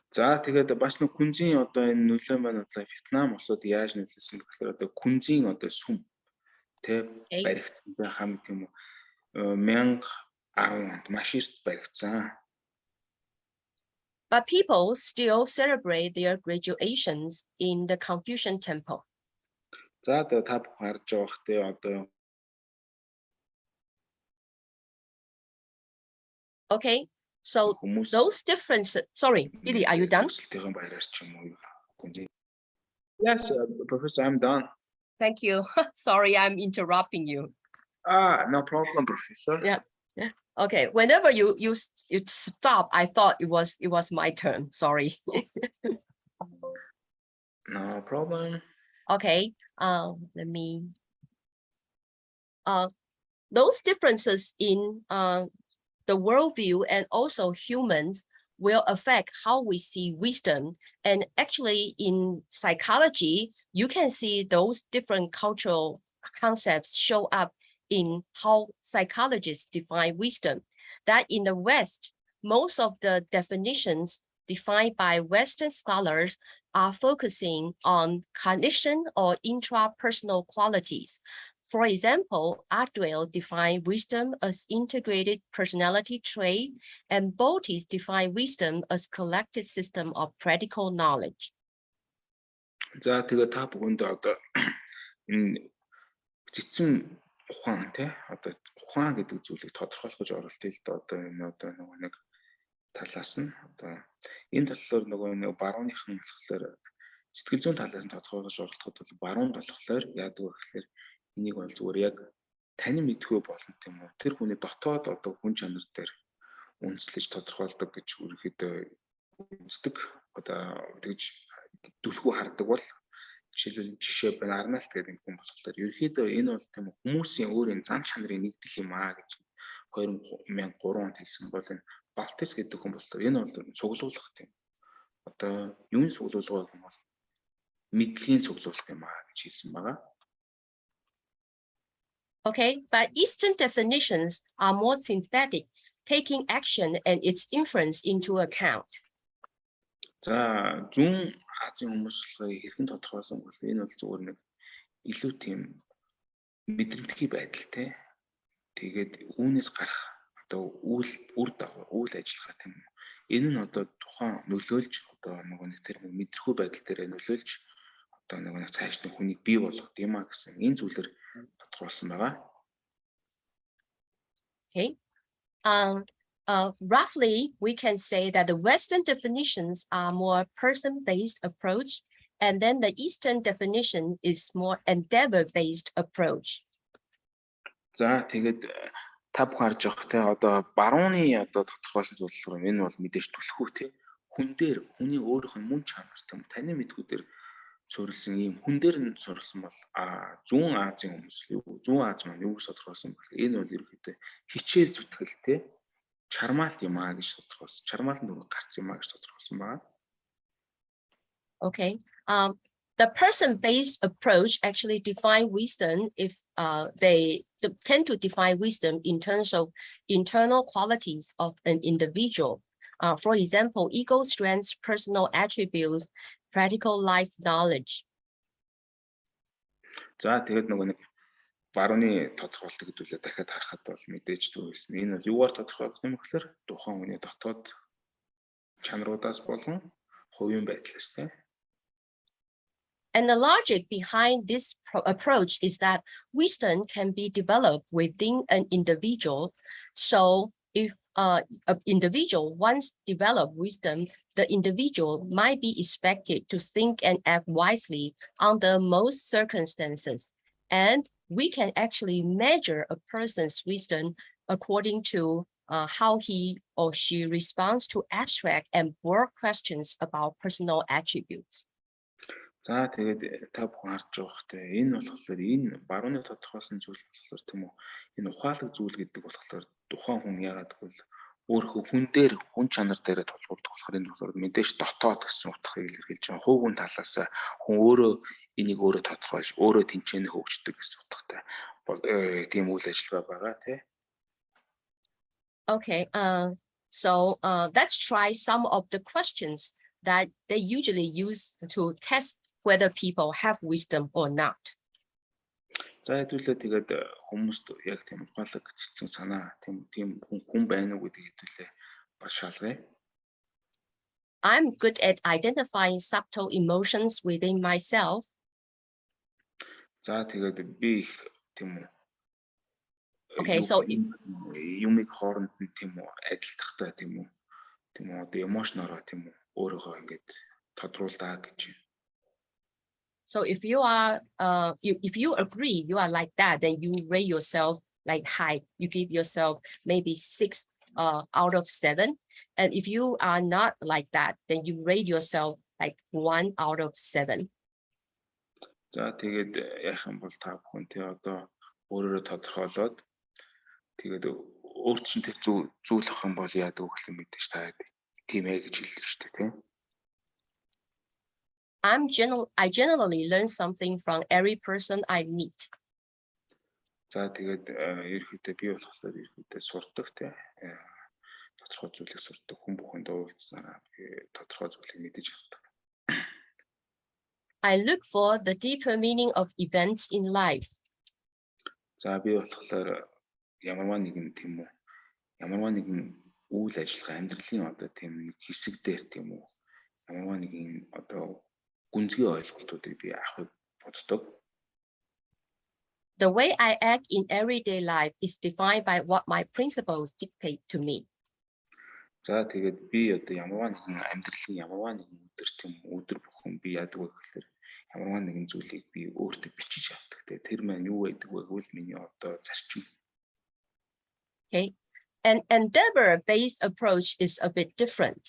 За тэгээд бас нэг күнзийн одоо энэ нөлөө маань одоо Вьетнам улсад яаж нөлөөлсөн гэхээр одоо күнзийн одоо сүм тэ баригдсан хам гэх юм уу 1010 онд маш их баригдсан. But people still celebrate their graduations in the Confucian temple. За та бүхэн харж байгаа хэ одоо. Okay, so those differences. Sorry, Billy, are you done? Yes, Professor, I'm done. Thank you. Sorry, I'm interrupting you. No problem, Professor. Yeah. Okay, whenever you stop, I thought it was my turn. Sorry. No problem. Okay, let me. Those differences in the worldview and also humans will affect how we see wisdom. And actually, in psychology, you can see those different cultural concepts show up in how psychologists define wisdom. That in the West, most of the definitions defined by Western scholars are focusing on cognition or intrapersonal qualities. For example, Adwell defined wisdom as integrated personality trait, and Botis defined wisdom as collected system of practical knowledge. За тэгээ та бүхэнд одоо энэ цэцэн ухаан тий одоо ухаан гэдэг зүйлийг тодорхойлох гэж оролдъё л да одоо энэ одоо нэг талаас нь одоо энэ талаар нөгөө барууныхан болохоор сэтгэл зүйн талаар нь тодорхойлож оролдоход бол баруун болохоор яадаг вэ гэхээр энийг бол зүгээр яг тань мэдхүй болно тийм үү тэр хүний дотоод одоо хүн чанар дээр үндэслэж тодорхойлдог гэж ерөөхдөө үздэг одоо тэгж дүлхүү хардаг бол жишээлбэл жишээ байна Арналт гэдэг хүн болохоор ерөөхдөө энэ бол тийм хүмүүсийн өөрийн зан чанарын нэгдэл юм аа гэж 2003 онд хэлсэн бол энэ Балтис гэдэг хүн болохоор энэ бол цуглуулах тийм одоо юуны цуглуулга гэх юм бол мэдлэгийн цуглуулга юм аа гэж хэлсэн байгаа. Okay, but Eastern definitions are more synthetic, taking action and its influence into account. За зүүн Азийн хүмүүс хэрхэн тодорхойлсон бол энэ бол зүгээр нэг илүү тийм мэдрэмтгий байдал те. Тэгээд үүнээс гарах одоо үр дагавар, үйл ажиллагаа тийм үү. Энэ нь одоо тухайн нөлөөлж одоо нөгөө нэг тэр мэдрэхүй байдал дээр нөлөөлж одоо нөгөө нэг цааш нь хүнийг бий болгох юм а гэсэн энэ зүйлэр тодорхойлсон байгаа. Okay. Roughly, we can say that the Western definitions are more person-based approach, and then the Eastern definition is more endeavor-based approach. За тэгээд та бүхэн харж байгаа те одоо барууны одоо тодорхойлсон зүйл рүү энэ бол мэдээж түлхүү те хүн дээр хүний өөрийнх нь мөн чанар тийм таны мэдгүү дээр суурилсан ийм хүн дээр нь суурилсан бол зүүн Азийн хүмүүс юу зүүн Аз маань юу гэж тодорхойлсон бэ? Энэ бол ерөөхдөө хичээл зүтгэл те чармаалт юм аа гэж тодорхойлсон. Чармаалтанд нөгөө гарц юм аа гэж тодорхойлсон байгаа. Okay. The person-based approach actually define wisdom if they tend to define wisdom in terms of internal qualities of an individual. For example, ego strengths, personal attributes, practical life knowledge. За тэгээд нөгөө нэг барууны тодорхойлолт гэдүүлээ дахиад харахад бол мэдээж төвөөсөн. Энэ бол юугаар тодорхойлох юм гэхээр тухайн хүний дотоод чанаруудаас болон хувийн байдлаас тийм. And the logic behind this approach is that wisdom can be developed within an individual. So if an individual once developed wisdom, the individual might be expected to think and act wisely under most circumstances. And we can actually measure a person's wisdom according to how he or she responds to abstract and broad questions about personal attributes. За тэгээд та бүхэн харж байгаа хөтэй энэ болохоор энэ барууны тодорхойлсон зүйл болохоор тийм үү энэ ухаалаг зүйл гэдэг болохоор тухайн хүн яагаад гэвэл өөрийнхөө хүн дээр хүн чанар дээр тулгуурдаг болохоор энэ болохоор мэдээж дотоод гэсэн утгыг илэрхийлж байгаа. Хувь хүн талаас хүн өөрөө энийг өөрөө тодорхойлж өөрөө тэнцэнэ хөгждөг гэсэн утгатай тийм үйл ажиллагаа байгаа тий. Okay, so let's try some of the questions that they usually use to test whether people have wisdom or not. За хэдүүлээ тэгээд хүмүүст яг тийм ухаалаг цэцэн санаа тийм хүн байна уу гэдэг хэдүүлээ бас шалгая. I'm good at identifying subtle emotions within myself. За тэгээд би их тийм үү. Okay, so юмыг хооронд нь тийм үү адилтахтай тийм үү одоо эмошнороо тийм үү өөрийгөө ингэж тодруулдаг гэж. So if you are, if you agree you are like that, then you rate yourself like high. You give yourself maybe 6 out of 7. And if you are not like that, then you rate yourself like 1 out of 7. За тэгээд яах юм бол та бүхэн тий одоо өөрөөрөө тодорхойлоод тэгээд өөрт чинь тэр зүйл ах юм бол яадаг вэ гэсэн мэдээж та тийм ээ гэж хэлдэг шүү дээ тий. I generally learn something from every person I meet. За тэгээд ерөөхдөө би болохоор ерөөхдөө сурдаг тий. Тодорхой зүйлийг сурдаг хүн бүхэнд уулзсанаа би тодорхой зүйлийг мэдэж авдаг. I look for the deeper meaning of events in life. За би болохоор ямарваа нэгэн тийм үү ямарваа нэгэн үйл ажиллагаа амьдралын одоо тийм нэг хэсэг дээр тийм үү ямарваа нэгэн одоо гүнзгий ойлголтуудыг би авах боддог. The way I act in everyday life is defined by what my principles dictate to me. За тэгээд би одоо ямарваа нэгэн амьдралын ямарваа нэгэн өдөр тийм өдөр бүхэн би яадаг вэ гэхээр ямарваа нэгэн зүйлийг би өөртөө бичиж авдаг. Тэр маань юу байдаг вэ гэвэл миний одоо зарчим. Okay. An endeavor-based approach is a bit different.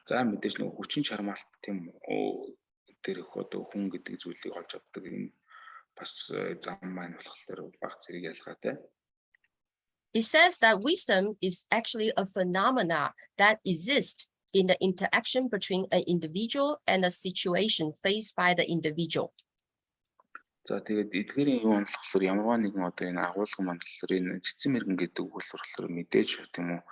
За мэдээж нэг хүчин чармаалт тийм тэр их одоо хүн гэдэг зүйлийг олж авдаг энэ бас зам маань болохоор баг зэрэг ялгаатай. It says that wisdom is actually a phenomena that exists in the interaction between an individual and a situation faced by the individual. За тэгээд эдгээрийн юу болохоор ямарваа нэгэн одоо энэ агуулга мандал энэ цэцэн мэргэн гэдэг үг болохоор мэдээж тийм үү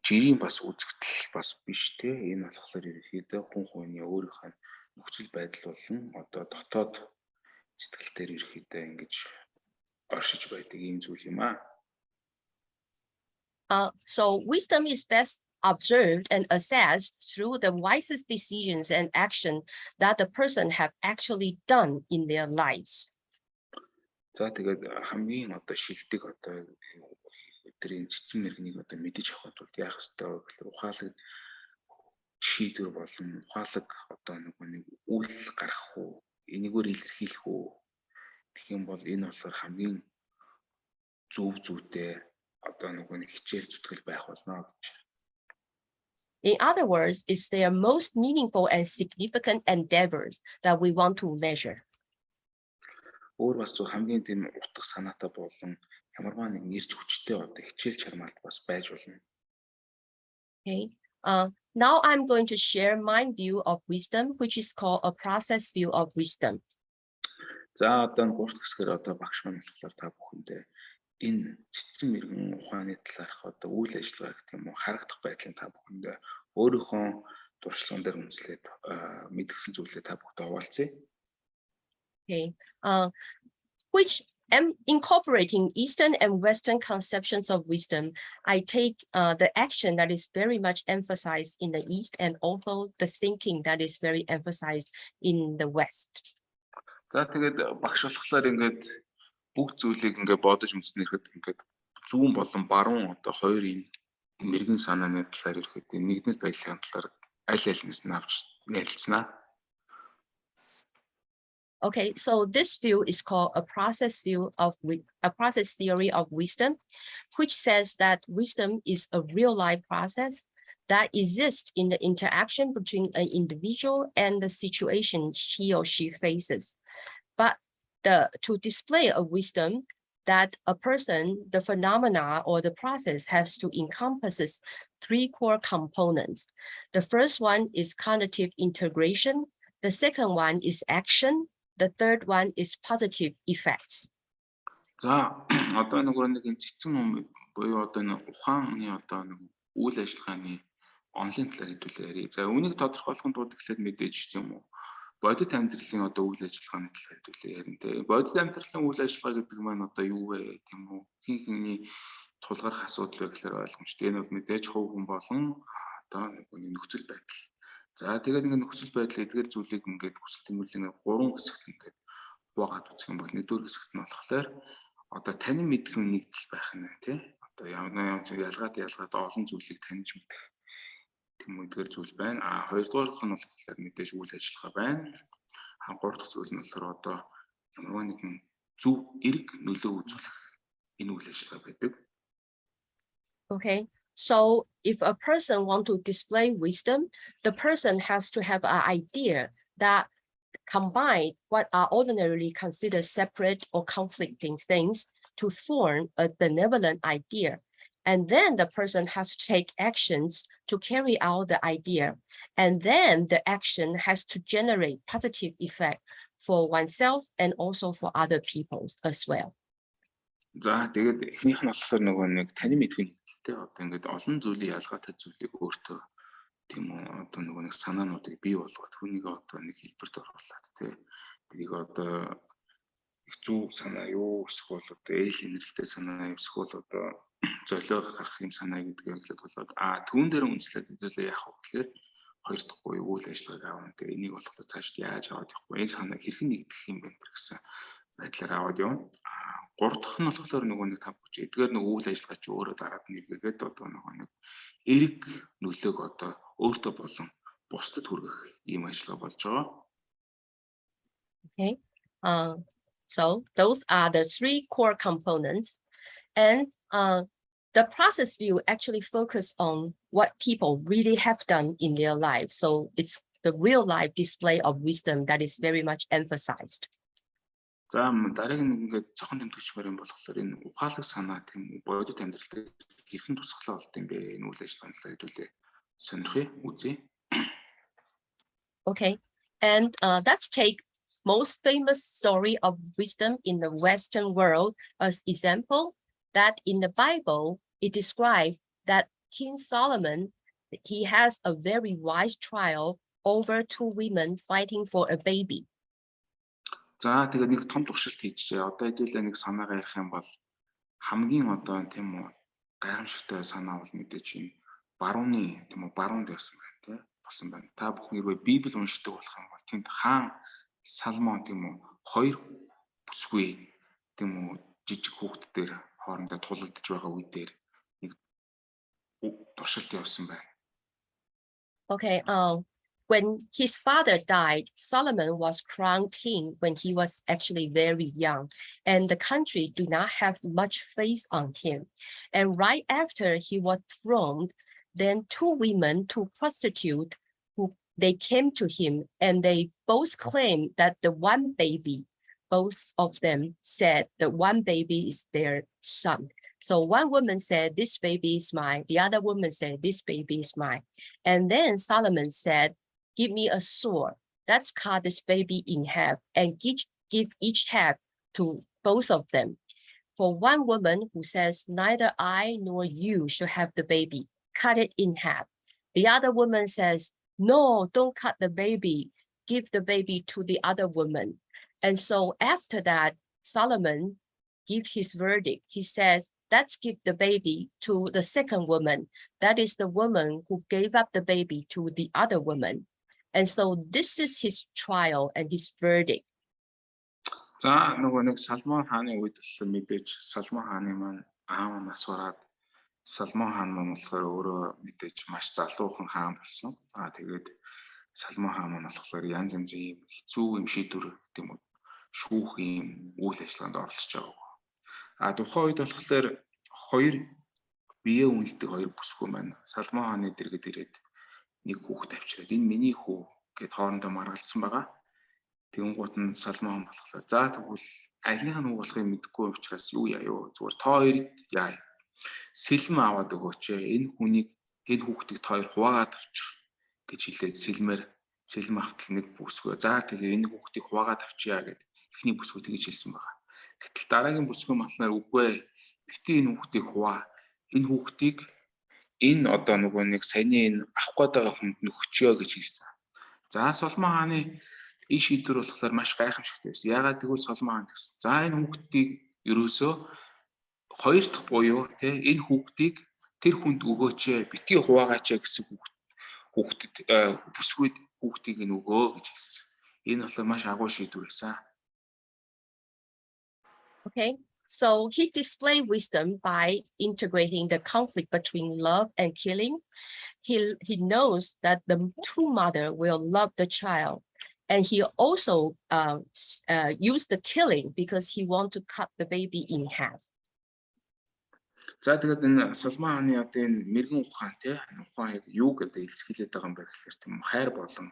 жирийн бас үзэгдэл бас биш те энэ болохоор ерөөхдөө хүн хүний өөрийнх нь нөхцөл байдал болон одоо дотоод сэтгэлээр ерөөхдөө ингэж оршиж байдаг ийм зүйл юм аа. So wisdom is best observed and assessed through the wisest decisions and action that the person have actually done in their lives. За тэгээд хамгийн одоо шилдэг одоо өдрийн цэцэн мэргэнийг одоо мэдэж авах тулд яах ёстой вэ гэхээр ухаалаг шийдвэр болон ухаалаг одоо нэг үйл гаргах уу, энийгээр илэрхийлэх үү гэх юм бол энэ болохоор хамгийн зөв зүйтэй одоо нэг хичээл зүтгэл байх болно гэж. In other words, it's their most meaningful and significant endeavors that we want to measure. Өөр бас хамгийн тийм утга санаатай болон ямарваа нэг нэрч хүчтэй одоо хичээл чармаалт бас байж болно. Okay. Now I'm going to share my view of wisdom, which is called a process view of wisdom. За одоо гурт хэсгээр одоо багш маань болохоор та бүхэндээ энэ цэцэн мэргэн ухааны талаарх одоо үйл ажиллагаа гэх юм уу харагдах байдлын та бүхэндээ өөрийнхөө туршлаган дээр үндэслээд мэдгсэн зүйлээ та бүхэнд хуваалцъя. Okay. Which incorporating Eastern and Western conceptions of wisdom, I take the action that is very much emphasized in the East and also the thinking that is very emphasized in the West. За тэгээд багш болохоор ингээд бүгд зүйлийг ингээд бодож үзснэхэд ингээд зүүн болон баруун одоо хоёрын мэрэгэн санааны талаар ирэхэд нэгдмэл байдлын талаар аль алинаас нь авч ярилцсанаа. Okay, so this view is called a process theory of wisdom, which says that wisdom is a real life process that exists in the interaction between an individual and the situation he or she faces. But to display a wisdom that a person, the phenomena or the process has to encompasses three core components. The first one is cognitive integration. The second one is action. The third one is positive effects. За одоо нэг цэцэн буюу одоо ухааны одоо үйл ажиллагааны онлайн талаар хэлүүлээрэй. За үүнийг тодорхойлохын тулд эхлээд мэдээж тийм үү. Бодит амьдралын одоо үйл ажиллагааны талаар хэлүүлээ ярина те. Бодит амьдралын үйл ажиллагаа гэдэг маань одоо юу вэ тийм үү? Хин хиний тулгарх асуудал вэ гэхээр ойлгомжтой. Энэ бол мэдээж хувь хүн болон одоо нөхцөл байдал. За тэгээд ингээд нөхцөл байдал эдгээр зүйлийг ингээд хүсэл тэмүүлэн гурван хэсэгт ингээд хувагаад үзэх юм бол нэгдүгээр хэсэгт нь болохоор одоо танин мэдэх нэгдэл байх нь тий. Одоо ямар ялгаад олон зүйлийг таньж мэдэх тийм үдгээр зүйл байна. Хоёрдугаарх нь болохоор мэдээж үйл ажиллагаа байна. Гурав дахь зүйл нь болохоор одоо ямар нэгэн зөв эрг нөлөө үзүүлэх энэ үйл ажиллагаа байдаг. Okay. So if a person wants to display wisdom, the person has to have an idea that combine what are ordinarily considered separate or conflicting things to form a benevolent idea. And then the person has to take actions to carry out the idea. And then the action has to generate positive effect for oneself and also for other people as well. За тэгээд эхнийх нь болохоор нэг танин мэдхийн нэгдэлтэй одоо ингээд олон зүйлийн ялгаатай зүйлийг өөртөө тийм үү одоо нэг санаануудыг бий болгоод хүнийг одоо нэг хэлбэрт оруулаад тэрийг одоо их зөв санаа юу эсвэл одоо ээл инэрхтэй санаа юу эсвэл одоо золио гарах юм санаа гэдгийг хэлээд болоод түүн дээр үндэслээд хэдүүлээ яах вэ гэхээр хоёр дахь буюу үйл ажиллагааг аавна тэгээ энийг болохоор цаашд яаж аваад явах вэ энэ санааг хэрхэн нэгдэх юм бэ гэсэн байдлаар аваад явна. Гурав дахь нь болохоор нэг тав хүч эдгээр үйл ажиллагаа чи өөрөө дараад нэгээд одоо нэг эрг нөлөөг одоо өөртөө болон бусдад хүргэх ийм ажиллагаа болж байгаа. Okay. So those are the three core components, and the process view actually focus on what people really have done in their lives. So it's the real life display of wisdom that is very much emphasized. За дараагийн ингээд цохон тэмдэгч мөр юм болохоор энэ ухаалаг санаа тийм бодит амьдрал дээр хэрхэн тусгалаа болд юм бэ энэ үйл ажиллагааны хэлүүлээ сонирхъя үзье. Okay, and let's take most famous story of wisdom in the Western world as example. That in the Bible it describes that King Solomon, he has a very wise trial over two women fighting for a baby. За тэгээд нэг том туршилт хийчихээ. Одоо хэдүүлээ нэг санаагаа ярих юм бол хамгийн одоо тийм үү гайхамшигтай санаа бол мэдээж юм барууны тийм үү баруун байсан байна тий болсон байна. Та бүхэн хэрвээ Библи уншдаг болох юм бол тэнд хаан Салмон тийм үү хоёр бүсгүй тийм үү жижиг хүүхдүүдээр хоорондоо тулалдж байгаа үедээр нэг туршилт явуулсан байна. Okay, when his father died, Solomon was crowned king when he was actually very young, and the country did not have much faith on him. And right after he was throned, then two women, two prostitutes, they came to him, and they both claimed that the one baby, both of them said the one baby is their son. So one woman said, this baby is mine. The other woman said, this baby is mine. And then Solomon said, give me a sword. Let's cut this baby in half and give each half to both of them. For one woman who says, neither I nor you should have the baby, cut it in half. The other woman says, no, don't cut the baby. Give the baby to the other woman. And so after that, Solomon gave his verdict. He says, let's give the baby to the second woman. That is the woman who gave up the baby to the other woman. And so this is his trial and his verdict. За нөгөө нэг Салмон хааны үед л мэдээж Салмон хааны маань аав нас бараад Салмон хаан маань болохоор өөрөө мэдээж маш залуухан хаан болсон. Тэгээд Салмон хаан маань болохоор янз янзын хэцүү юм шийдвэр тийм үү шүүх юм үйл ажиллагаанд оролцож байгаа. Тухайн үед болохоор хоёр бие үнэлдэг хоёр бүсгүй маань Салмон хааны дэргэд ирээд нэг хүүхэд авчираад энэ миний хүү гэд хоорондоо маргалцсан байгаа. Тэгэнгუут нь Салмон болохоор за тэгвэл алийг нь болохыг мэдэхгүй учраас юу яа юу зүгээр тоо хоёрт яа сэлэм аваад өгөөч энэ хүүхдийг тоо хоёр хуваагаад авчих гэж хэлээд сэлэм автал нэг бүсгүй за тэгээ энэ хүүхдийг хуваагаад авчия гэд эхний бүсгүй тэгж хэлсэн байгаа. Гэтэл дараагийн бүсгүй малнаар үгүй бити энэ хүүхдийг хуваа энэ хүүхдийг энэ одоо нөгөө нэг саяны энэ авах гээд байгаа хүнд нөхчөө гэж хэлсэн. За Соломон хааны энэ шийдвэр болохоор маш гайхамшигтай байсан. Яагаад гэвэл Соломон хаан гэсэн. За энэ хүүхдийг ерөөсөө хоёр дахь буюу тий энэ хүүхдийг тэр хүнд өгөөч бити хуваагаач гэсэн хүүхдэд бүсгүйд хүүхдийг нь өгөө гэж хэлсэн. Энэ болохоор маш агуу шийдвэр байсан. Okay, so he displayed wisdom by integrating the conflict between love and killing. He knows that the true mother will love the child. And he also used the killing because he wants to cut the baby in half. За тэгээд энэ Соломон хааны одоо энэ мэрэгэн ухаан тий ухаан юу гэдэг илэрхийлээд байгаа юм бэ гэхээр тийм хайр болон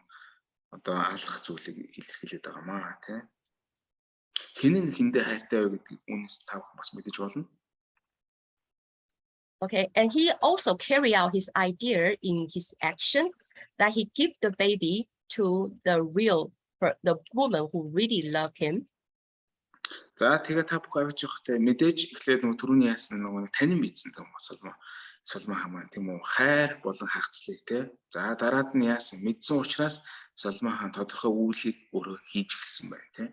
одоо алах зүйлийг илэрхийлээд байгаа маа тий. Хэн нь хэндээ хайртай вэ гэдэг үнээс та бүхэн бас мэдэж болно. Okay, and he also carry out his idea in his action that he give the baby to the woman who really loved him. За тэгээ та бүхэн харж байхдаа мэдээж эхлээд нөгөө түрүүний яасан нөгөө танин мэдсэн юм Соломон хаан маань тийм үү хайр болон хагцлыг тий. За дараад нь яасан мэдсэн учраас Соломон хаан тодорхой үйлийг өөрөө хийж эхэлсэн байна тий.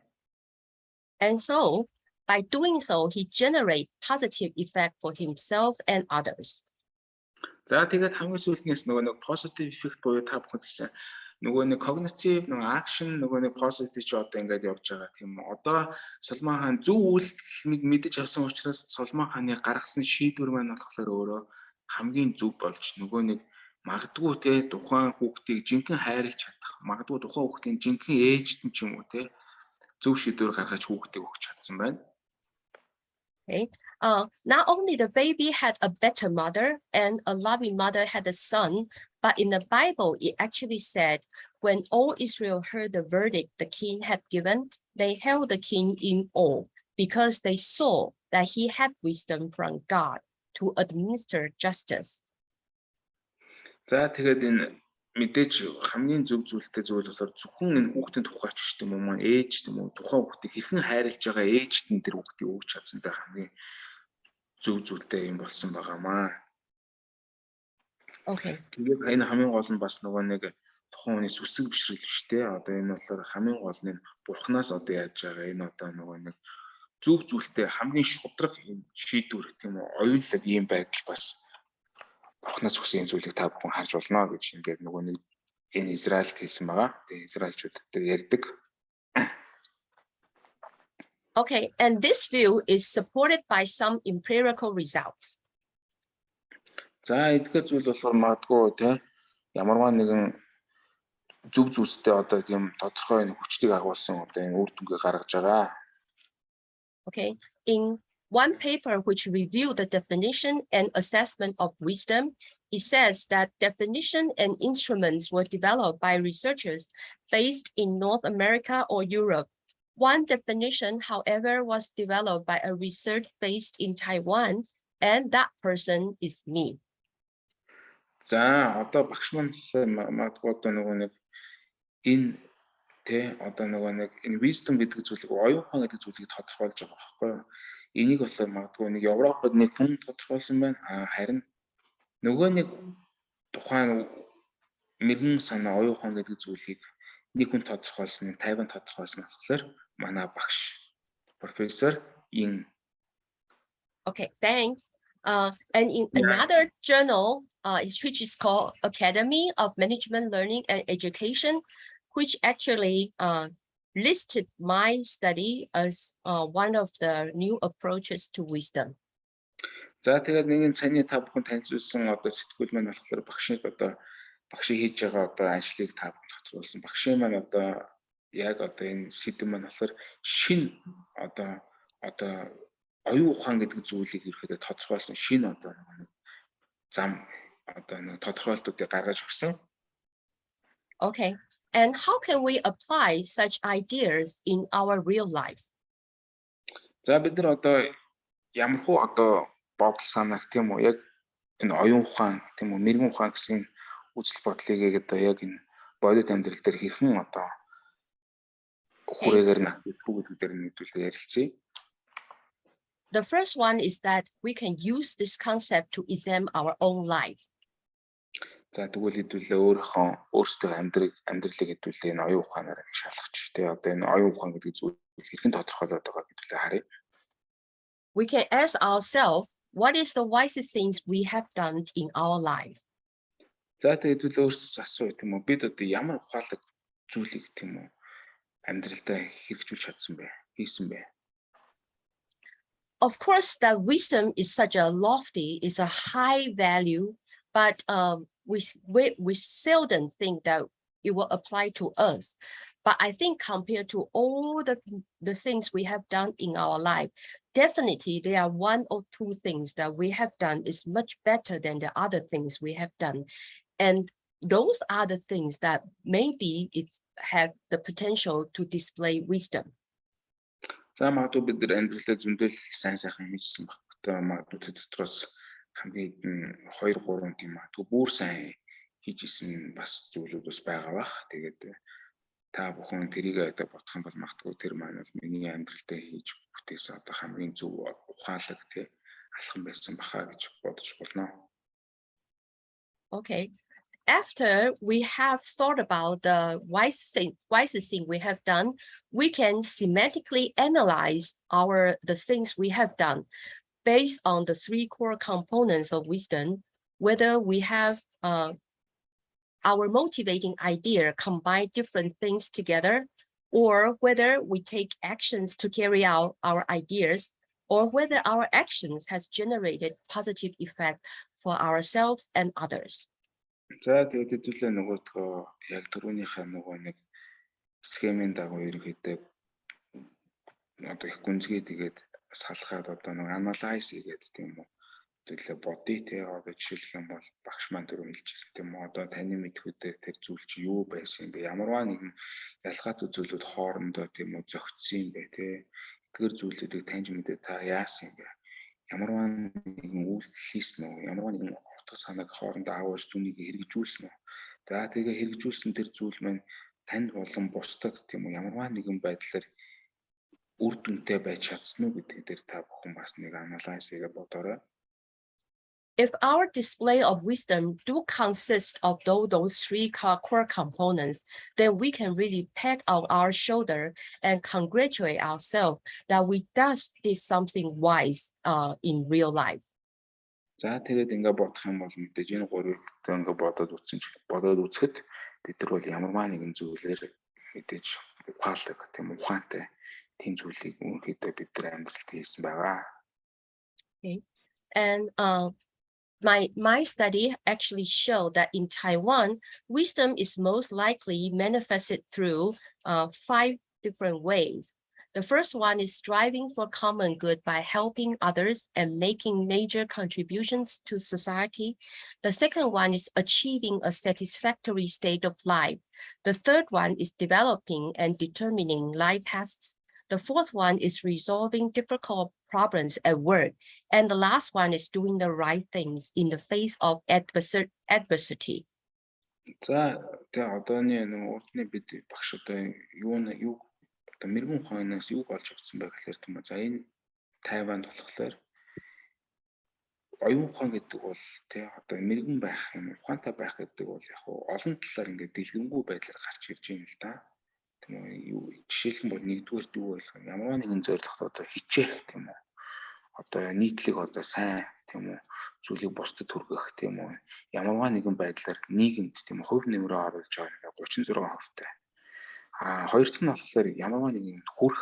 And so by doing so he generate positive effect for himself and others. За тэгээд хамгийн сүүлнээс нөгөө нэг positive effect буюу та бүхэн чинь нөгөө нэг cognitive нөгөө action нөгөө нэг positive ч одоо ингээд явж байгаа тийм одоо Соломон хаан зөв үйлдэлийг мэдэж авсан учраас Соломон хааны гаргасан шийдвэр маань болохоор өөрөө хамгийн зөв болж нөгөө нэг магадгүй те тухайн хүүхдийг жинхэнэ хайрлаж чадах магадгүй тухайн хүүхдийн жинхэнэ ээжт нь ч юм уу те зөв шийдвэр гаргаж хүүхдийг өгч чадсан байна. Okay. Not only the baby had a better mother and a loving mother had a son, but in the Bible, it actually said, when all Israel heard the verdict the king had given, they held the king in awe because they saw that he had wisdom from God to administer justice. За тэгээд энэ мэдээж хамгийн зөв зүйлтэй зүйл болохоор зөвхөн энэ хүүхдийн тухайч ч юм уу маань ээж ч юм уу тухайн хүүхдийг хэрхэн хайрлаж байгаа ээжт нь тэр хүүхдийг өгч чадсантай хамгийн зөв зүйлтэй юм болсон байгаамаа. Okay. Тэгээд энэ хамгийн гол нь бас нөгөө нэг тухайн хүний сүсэг бишрэл биш те. Одоо энэ болохоор хамгийн гол нь бурхнаас одоо яаж байгаа энэ одоо нөгөө нэг зүг зүйлтэй хамгийн шудраг шийдвэр гэх юм уу оюуллаг ийм байдал бас бурхнаас хүсэн зүйлийг та бүхэн харж болно гэж ингээд нөгөө нэг энэ Израильд хэлсэн байгаа. Тэгээ израильчууд тэр ярьдаг. Okay, and this view is supported by some empirical results. За эдгээр зүйл болохоор магадгүй те ямарваа нэгэн зүг зүйлстэй одоо тийм тодорхой хүчтэйг агуулсан одоо энэ үр дүнгээ гаргаж байгаа. Okay, in one paper which reviewed the definition and assessment of wisdom, it says that definition and instruments were developed by researchers based in North America or Europe. One definition, however, was developed by a research based in Taiwan, and that person is me. За одоо багш маань магадгүй одоо нөгөө нэг энэ тэ одоо нөгөө нэг энэ wisdom гэдэг зүйлийг оюун ухаан гэдэг зүйлийг тодорхойлж байгаа байхгүй юу? Энийг болохоор магадгүй нэг Европод нэг хүн тодорхойлсон байна. Харин нөгөө нэг тухайн мэрэгэн санаа оюун ухаан гэдэг зүйлийг нэг хүн тодорхойлсон, Тайван тодорхойлсон болохоор манай багш профессор Ин. Okay, thanks. And in another journal, which is called Academy of Management Learning and Education, which actually listed my study as one of the new approaches to wisdom. За тэгээд нэгэн цааны та бүхэн танилцуулсан одоо сэтгүүл маань болохоор багшийн хийж байгаа одоо ажлыг та бүхэн тодорхойлсон. Багшийн маань одоо яг одоо энэ сэдв маань болохоор шин одоо оюун ухаан гэдэг зүйлийг ерөөхдөө тодорхойлсон шин одоо зам одоо нэг тодорхойлтуудыг гаргаж өгсөн. Okay, and how can we apply such ideas in our real life? За бид нар одоо ямархуу одоо бодол санааг тийм үү яг энэ оюун ухаан тийм үү мэрэгэн ухаан гэсэн үзэл бодлыг одоо яг энэ бодит амьдрал дээр хэрхэн одоо хүрээгээр нэгтгэх гэдэг дээр нэгдүүлээ ярилцъя. The first one is that we can use this concept to examine our own life. За тэгвэл хэдүүлээ өөрсдөө амьдралыг хэдүүлээ энэ оюун ухаанаар шалгах тий одоо энэ оюун ухаан гэдэг зүйл хэрхэн тодорхойлоод байгаа хэдүүлээ харъя. We can ask ourselves, what is the wisest things we have done in our life? За тэгээд хэдүүлээ өөрсдөөс асууя тийм үү бид одоо ямар ухаалаг зүйлийг тийм үү амьдралдаа хэрэгжүүлж чадсан бэ? Хийсэн бэ? Of course, that wisdom is such a lofty, is a high value, but we seldom think that it will apply to us. But I think compared to all the things we have done in our life, definitely there are one or two things that we have done is much better than the other things we have done. And those are the things that maybe it have the potential to display wisdom. За магадгүй бид нар амьдралдаа зөндөл сайн сайхан хийжсэн багтаа магадгүй дотроос хамгийн 2-3 тийм магадгүй бүр сайн хийжсэн бас зүйлүүд бас байгаа бах. Тэгээд та бүхэн тэрийг одоо бодох юм бол магадгүй тэр маань бол миний амьдралдаа хийж бүтээсэн одоо хамгийн зөв ухаалаг тий алхам байсан баха гэж бодож болно. Okay. After we have thought about the wisest thing we have done, we can semantically analyze the things we have done based on the 3 core components of wisdom, whether we have our motivating idea combine different things together, or whether we take actions to carry out our ideas, or whether our actions has generated positive effect for ourselves and others. За тэгээд хэдүүлээ нөгөөдгөө яг түрүүнийхээ нөгөө нэг схемийн дагуу ерөөхдөө одоо их гүнзгий тэгээд салахад одоо нэг анализ хийгээд тийм үү хэдүүлээ бодъё тий одоо жишээлх юм бол багш маань түрүү хэлчихсэн тийм үү одоо таны мэдхүйдээ тэр зүйл чи юу байсан юм бэ ямарваа нэгэн ялгаатай зүйлүүд хоорондоо тийм үү зөгцсөн юм бэ тий тэр зүйлүүдийг таньж мэдээ та яасан юм бэ ямарваа нэгэн үйлдэл хийсэн үү ямарваа нэгэн санааг хоорондоо аваарч түүнийг хэрэгжүүлсэн үү. За тэгээ хэрэгжүүлсэн тэр зүйл маань танд болон бусдад тийм үү ямарваа нэгэн байдлаар үр дүнтэй байж чадсан уу гэдэг дээр та бүхэн бас нэг анализ хийгээд бодоорой. If our display of wisdom do consist of those three core components, then we can really pat on our shoulder and congratulate ourselves that we did something wise in real life. За тэгээд ингээ бодох юм бол мэдээж энэ гурвыг ингээ бодоод үзэхэд бид нар бол ямарваа нэгэн зүйлээр мэдээж ухаалдаг тийм ухаантай тийм зүйлийг өөрөөдөө бид нар амьдралд хийсэн байгаа. Okay. And my study actually showed that in Taiwan, wisdom is most likely manifested through 5 different ways. The first one is striving for common good by helping others and making major contributions to society. The second one is achieving a satisfactory state of life. The third one is developing and determining life paths. The fourth one is resolving difficult problems at work. And the last one is doing the right things in the face of adversity. За тэгээ одооний урдны бид багш одоо юу мэрэгэн ухаанаас юу олж авсан бэ гэхээр тийм үү. За энэ Тайванд болохоор оюун ухаан гэдэг бол тий одоо мэрэгэн байх юм ухаантай байх гэдэг бол яг олон талаар ингээд дэлгэнгүй байдлаар гарч ирж байна л да. Тийм үү. Юу жишээлхэн бол нэгдүгээр юу болох юм ямар нэгэн зорилгот одоо хичээх тийм үү. Одоо нийтлэг одоо сайн тийм үү зүйлийг бусдад хүргэх тийм үү. Ямар нэгэн байдлаар нийгэмд тийм үү хувь нэмрээ оруулж байгаа 36%. Хоёр дахь нь болохоор ямар нэгэн хүрх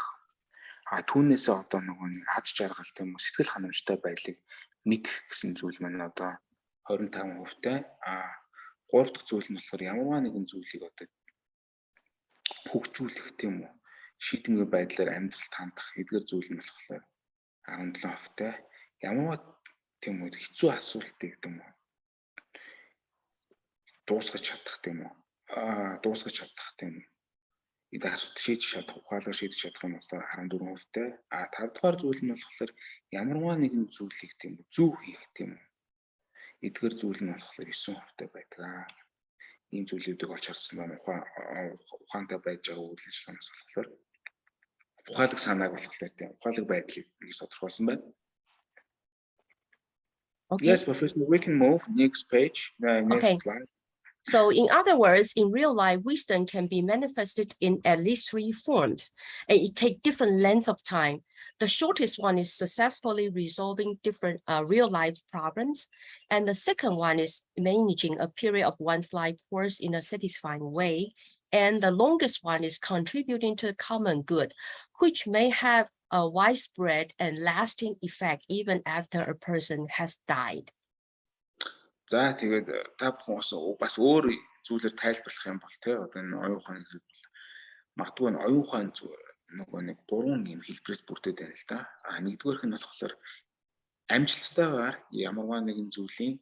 түүнээсээ одоо нэг ад жаргал тийм үү сэтгэл ханамжтай байдлыг мэдэх гэсэн зүйл маань одоо 25%. Гурав дахь зүйл нь болохоор ямар нэгэн зүйлийг одоо хөгжүүлэх тийм үү шийдэмгий байдлаар амьдралд хандах эдгээр зүйл нь болохоор 17%. Ямар тийм үү хэцүү асуултыг тийм үү дуусгаж чадах тийм үү тийм үү эдгээр асуудал шийдэж чадах ухаалгаар шийдэж чадах юм болохоор 14%. 5 дахь зүйл нь болохоор ямар нэгэн зүйлийг тийм үү зөв хийх тийм үү эдгээр зүйл нь болохоор 9% байдаг. Ийм зүйлүүдийг олж харсан байна. Ухаантай байж байгаа үйл ажиллагаанаас болохоор ухаалаг санааг болохоор тийм ухаалаг байдлыг нэг тодорхойлсон байна. Okay. Yes, Professor, we can move next page. Next slide. So in other words, in real life, wisdom can be manifested in at least 3 forms, and it takes different lengths of time. The shortest one is successfully resolving different real life problems. And the second one is managing a period of one's life course in a satisfying way. And the longest one is contributing to the common good, which may have a widespread and lasting effect even after a person has died. За тэгээд та бүхэн бас өөр зүйлээр тайлбарлах юм бол тий одоо энэ оюун ухааны зүйл бол магадгүй энэ оюун ухааны нөгөө нэг 3 юм хэлбэрээс бүрдээд байна л да. Нэгдүгээрх нь болохоор амжилттайгаар ямар нэгэн зүйлийн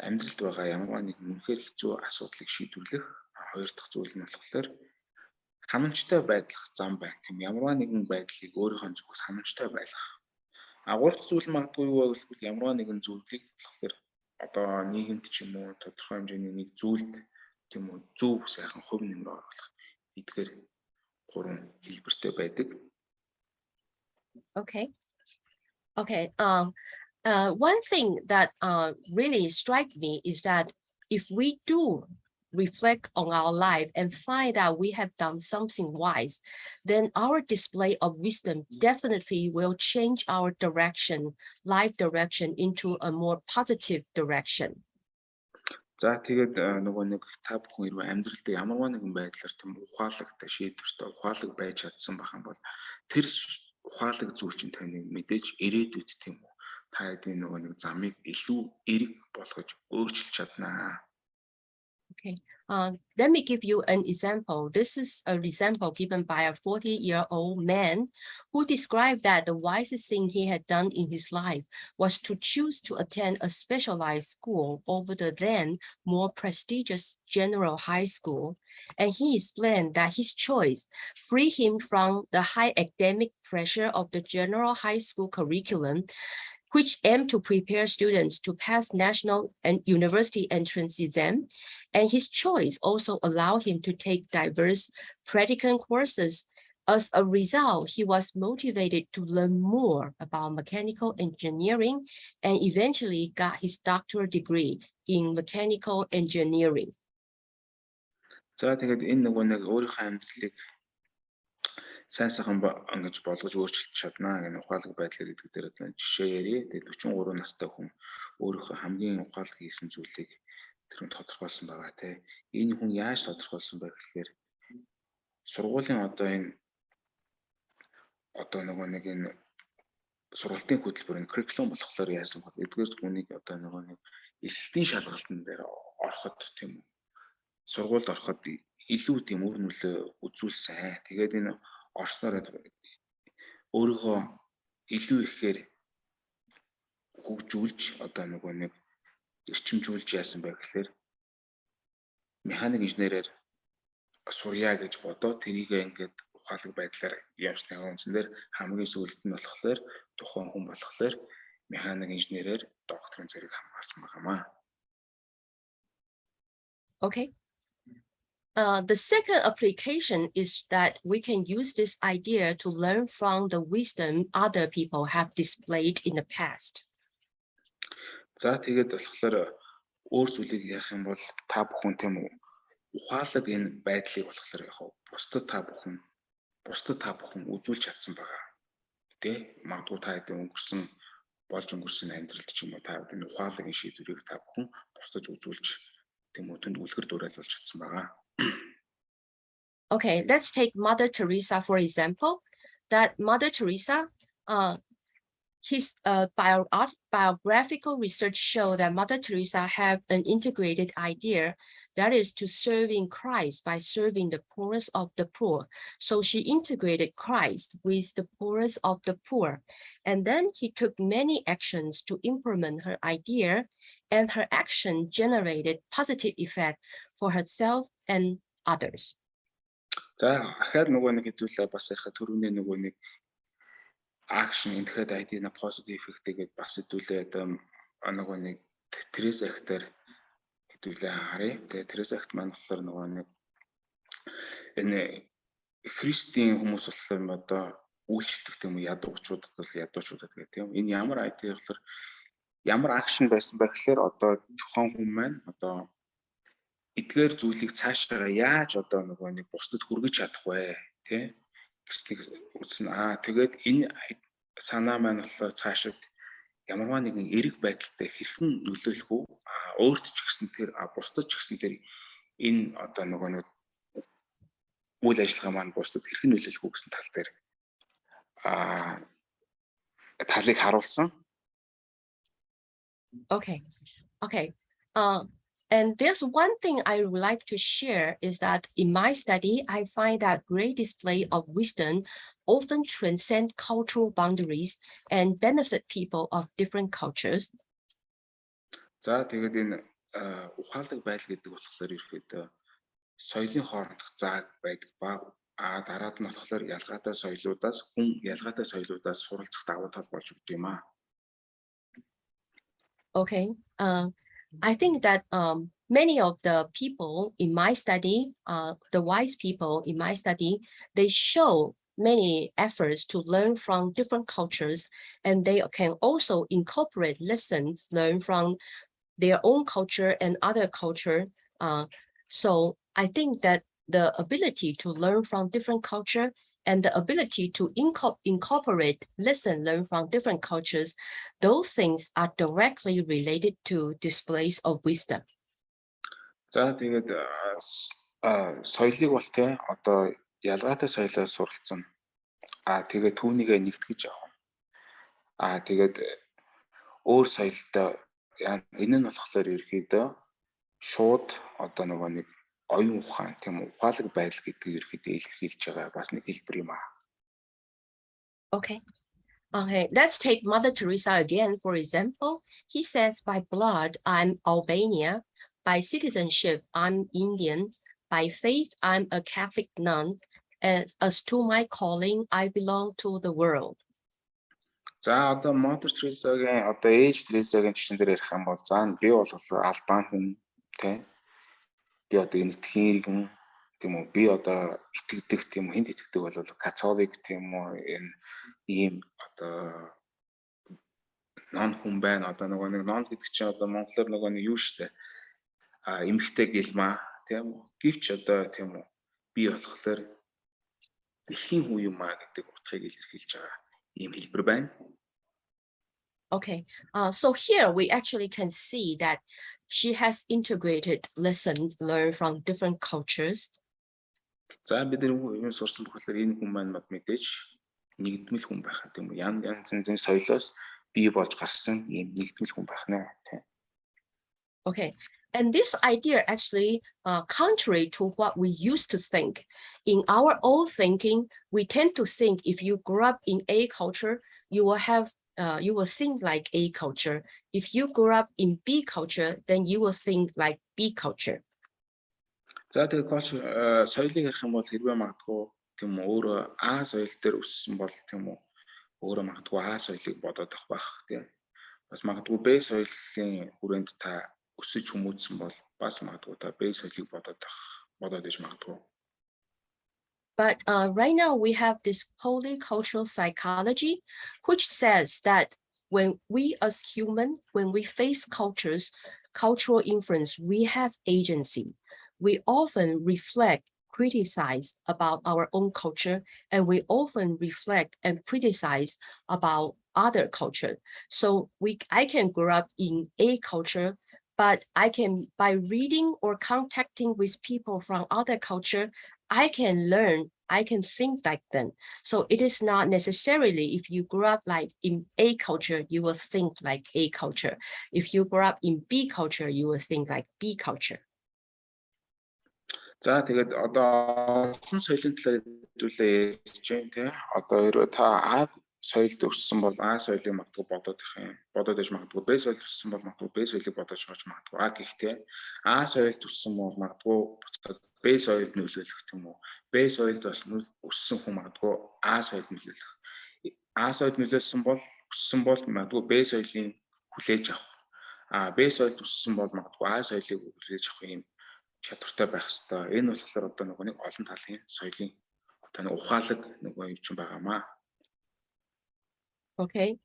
амьдралд байгаа ямар нэгэн үнэхээр хэцүү асуудлыг шийдвэрлэх. Хоёр дахь зүйл нь болохоор ханамжтай байх зам байна. Тийм ямар нэгэн байдлыг өөрийнхөө зүгээс ханамжтай байлгах. Гурав дахь зүйл магадгүй юу гэвэл ямар нэгэн зүйлийг болохоор одоо нийгэмд ч юм уу тодорхой хэмжээний нэг зүйлд тийм үү зөв сайхан хувь нэмрээ оруулах эдгээр 3 хэлбэртэй байдаг. Okay. One thing that really strikes me is that if we do reflect on our life and find out we have done something wise, then our display of wisdom definitely will change our life direction into a more positive direction. За тэгээд нөгөө нэг та бүхэн хэрвээ амьдралд ямар нэгэн байдлаар тийм ухаалагтай шийдвэртэй ухаалаг байж чадсан байх юм бол тэр ухаалаг зүйл чинь таны мэдээж ирээдүйд тийм үү та эдийн нөгөө нэг замыг илүү эрэг болгож өөрчилж чаднаа. Okay, let me give you an example. This is an example given by a 40-year-old man who described that the wisest thing he had done in his life was to choose to attend a specialized school over the then more prestigious general high school. And he explained that his choice freed him from the high academic pressure of the general high school curriculum, which aimed to prepare students to pass national and university entrance exam. And his choice also allowed him to take diverse practicum courses As a result, he was motivated to learn more about mechanical engineering and eventually got his doctoral degree in mechanical engineering. За тэгээд энэ нөгөө нэг өөрийнхөө амьдралыг сайн сайхан ингэж болгож өөрчилж чаднаа гэх ухаалаг байдлаар гэдэг дээр одоо жишээ ярив. Тэгээд 43 настай хүн өөрийнхөө хамгийн ухаалаг хийсэн зүйлийг тэрэн тодорхойлсон байгаа те. Энэ хүн яаж тодорхойлсон бэ гэхээр сургуулийн одоо нөгөө нэг энэ сургалтын хөтөлбөр энэ curriculum болохоор яасан бол эдгээр хүнийг одоо нөгөө нэг эсэлтийн шалгалтын дээр ороход тийм үү. Сургуульд ороход илүү тийм үр нөлөө үзүүлсэн. Тэгээд энэ орсноор өөрийгөө илүү ихээр хөгжүүлж одоо нөгөө нэг эрчимжүүлж яасан бэ гэхээр механик инженерээр сурья гэж бодоод тэрийг ингээд ухаалаг байдлаар явсныхаа үндсээр хамгийн сүүлд нь болохоор тухайн хүн болохоор механик инженерээр докторийн зэрэг хамгаалсан байгаамаа. Okay. The second application is that we can use this idea to learn from the wisdom other people have displayed in the past. За тэгээд болохоор өөр зүйлийг ярих юм бол та бүхэн тийм үү ухаалаг энэ байдлыг болохоор яг бусдад та бүхэн үзүүлж чадсан байгаа. Тэ магадгүй та хэдэн болж өнгөрсөн амьдралд ч юм уу та энэ ухаалагын шийдвэрийг та бүхэн бусдад үзүүлж тийм үү түнд үлгэр дуурайлуулж чадсан байгаа. Okay, let's take Mother Teresa for example. That Mother Teresa, his biographical research show that Mother Teresa have an integrated idea, that is to serving Christ by serving the poorest of the poor. So she integrated Christ with the poorest of the poor. And then he took many actions to implement her idea, and her action generated positive effect for herself and others. За ахаад нөгөө нэг хэдүүлээ бас ярих түрүүний нөгөө нэг action integrated idea на positive effect гэдэг бас хэдүүлээ нөгөө нэг Тереза ахтар хэдүүлээ харъя. Тэгээ Тереза ахт маань болохоор нөгөө нэг энэ христийн хүмүүс болохоор одоо үйлчлдэг тийм үү ядуучуудад бол ядуучуудад гэх тийм энэ ямар idea болохоор ямар action байсан бэ гэхээр одоо тухайн хүн маань одоо эдгээр зүйлийг цаашаа яаж одоо нөгөө нэг бусдад хүргэж чадах вэ тий гэснийг үзсэн. Тэгээд энэ санаа маань болохоор цаашид ямарваа нэгэн эрэг байдалтай хэрхэн нөлөөлөх үү? Өөрт ч гэсэн тэр бусдад ч гэсэн тэр энэ одоо нөгөө нэг үйл ажиллагаа маань бусдад хэрхэн нөлөөлөх үү гэсэн тал дээр талыг харуулсан. Okay. And there's one thing I would like to share is that in my study, I find that great display of wisdom often transcend cultural boundaries and benefit people of different cultures. За тэгээд энэ ухаалаг байдал гэдэг болохоор ерөөхдөө соёлын хоорондох зааг байдаг ба дараад нь болохоор ялгаатай соёлуудаас суралцах давуу тал болж өгд юм аа. Okay. I think that many of the people in my study, the wise people in my study, they show many efforts to learn from different cultures, and they can also incorporate lessons learned from their own culture and other culture. So I think that the ability to learn from different culture and the ability to incorporate lessons learned from different cultures, those things are directly related to displays of wisdom. За тэгээд соёлыг бол тэ одоо ялгаатай соёлоос суралцсан. Тэгээд түүнийгээ нэгтгэж авах. Тэгээд өөр соёлтой энэ нь болохоор ерөөхдөө шууд одоо нөгөө нэг оюун ухаан тийм ухаалаг байдал гэдгийг ерөөхдөө илэрхийлж байгаа бас нэг хэлбэр юм аа. Okay, let's take Mother Teresa again for example. He says, by blood I'm Albanian, by citizenship I'm Indian, by faith I'm a Catholic nun, as to my calling I belong to the world. За одоо Mother Teresa-гийн одоо ээж Тересагийн жишээн дээр ярих юм бол би бол Албан хүн тийм би одоо энэ тхэн иргэн тийм үү би одоо итгэдэг тийм үү хинт итгэдэг бол католик тийм үү энэ ийм одоо нон хүн байна одоо нөгөө нэг нон гэдэг чинь одоо монголоор нөгөө нэг юу штэ эмхтэй гэлмаа тийм үү гэвч одоо тийм үү би болохоор дэлхийн хүн юм аа гэдэг утгыг илэрхийлж байгаа ийм хэлбэр байна. Okay, so here we actually can see that she has integrated lessons learned from different cultures. За бид нар юу сурсан болохоор энэ хүн маань мэдээж нэгдмэл хүн байх юм. Янз янзын соёлоос бий болж гарсан ийм нэгдмэл хүн байх нэ. Okay, and this idea actually contrary to what we used to think. In our old thinking, we tend to think if you grew up in A culture, you will think like A culture. If you grew up in B culture, then you will think like B culture. За тэгээ culture соёлыг ярих юм бол хэрвээ магадгүй тийм үү өөрөө А соёл дээр өссөн бол тийм үү өөрөө магадгүй А соёлыг бодоод авах байх тийм. Бас магадгүй Б соёлын хүрээнд та өсөж хүмүүжсэн бол бас магадгүй та Б соёлыг бодоод иж магадгүй. But right now we have this polycultural psychology, which says that when we as human, when we face cultural influence, we have agency. We often reflect, criticize about our own culture, and we often reflect and criticize about other culture. So I can grow up in A culture, but I can, by reading or contacting with people from other culture, I can learn, I can think like them. So it is not necessarily if you grew up like in A culture, you will think like A culture. If you grew up in B culture, you will think like B culture. За тэгээд одоо олон соёлын талаар хэлүүлээ ярьж байна тийм. Одоо хэрвээ та А соёлд өссөн бол А соёлыг магадгүй бодоод их юм. Бодоод иж магадгүй Б соёлд өссөн бол магадгүй Б соёлыг бодож байгаа ч магадгүй. А гэхдээ А соёлд өссөн бол магадгүй буцаад Б соёлд нөлөөлөх юм уу? Б соёлд бас өссөн хүн магадгүй А соёлд нөлөөлөх. А соёлд нөлөөлсөн бол өссөн бол магадгүй Б соёлын хүлээж авах. Б соёлд өссөн бол магадгүй А соёлыг хүлээж авах юм чадвартай байх хэвээр. Энэ болохоор одоо нэг олон талын соёлын одоо нэг ухаалаг нэг юм чинь байгаамаа. Okay.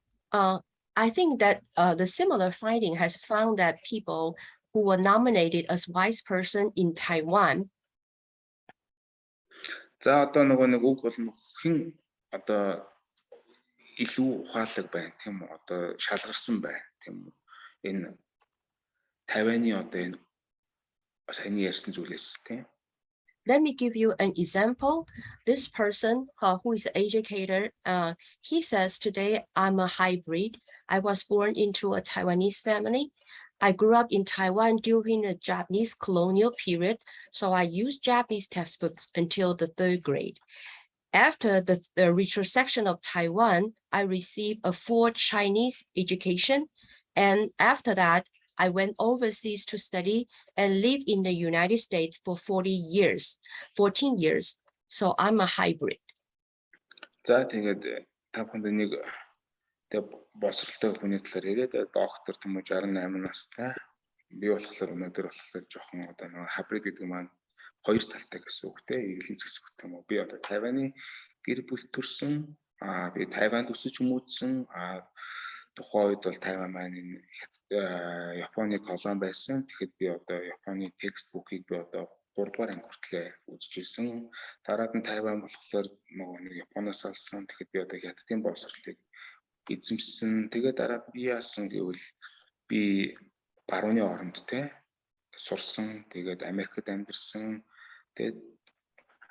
I think that the similar finding has found that people who were nominated as wise person in Taiwan. За одоо нэг үг бол хэн одоо илүү ухаалаг байна тийм үү? Одоо шалгарсан байна тийм үү? Энэ Тайваны одоо энэ саяны ярьсан зүйлээс тийм. Let me give you an example. This person who is an educator, he says, today I'm a hybrid. I was born into a Taiwanese family. I grew up in Taiwan during the Japanese colonial period, so I used Japanese textbooks until the 3rd grade. After the retrospection of Taiwan, I received a full Chinese education, and after that, I went overseas to study and live in the United States for 14 years. So I'm a hybrid. За тэгээд та бүхэнд нэг боловсролтой хүний талаар яриад доктор тийм үү 68 настай. Би болохоор өнөөдөр болохоор жоохон одоо нэг хабрид гэдэг маань хоёр талтай гэсэн үг те. Эглэнц гэсэн үг юм уу? Би одоо Тайваны гэр бүл төрсөн. Би Тайванд өсөж хүмүүжсэн. Тухайн үед бол Тайван маань Японы колон байсан. Тэгэхэд би одоо Японы текстбукийг би одоо 3 дугаар анги хүртлээр үзчихсэн. Дараад нь Тайван болохоор нэг Японоос алсан. Тэгэхэд би одоо хятадын боловсролыг эзэмшсэн. Тэгээд дараа би яасан гэвэл би барууны оронд те сурсан. Тэгээд Америкт амьдарсан. Тэгээд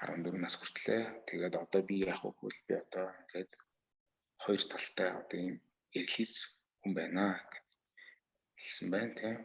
14 нас хүртлээр. Тэгээд одоо би яах вэ гэвэл би одоо ингээд хоёр талтай одоо ийм эрхлэлц хүн байна гэсэн байна тийм.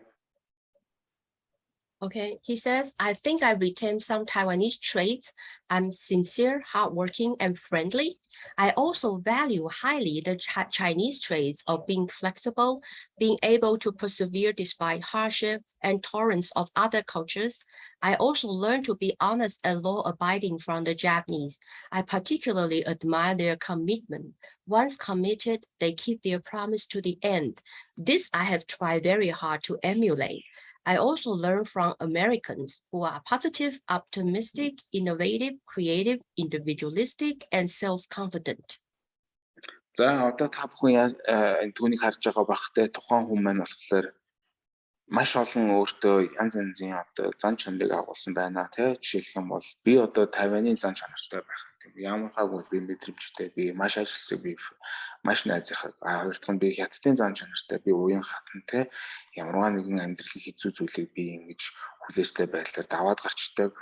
Okay, he says, I think I retained some Taiwanese traits. I'm sincere, hardworking, and friendly. I also value highly the Chinese traits of being flexible, being able to persevere despite hardship and tolerance of other cultures. I also learned to be honest and law-abiding from the Japanese. I particularly admire their commitment. Once committed, they keep their promise to the end. This I have tried very hard to emulate. I also learn from Americans who are positive, optimistic, innovative, creative, individualistic, and self-confident. За одоо та бүхэн энэ түүнийг харж байгаа бахтай тухайн хүн маань болохоор маш олон өөртөө янз янзын одоо зан чанарыг агуулсан байна тий. Жишээлх юм бол би одоо Тайваны зан чанартай байх тийм ямар хаагүй би мэдрэмжтэй би маш ажилсаг би маш найзах хоёр дахь нь би хятадын зан чанартай би уян хатан тий ямарваа нэгэн амьдралын хэцүү зүйлийг би ингэж хүлээстэй байдлаар даваад гарчдаг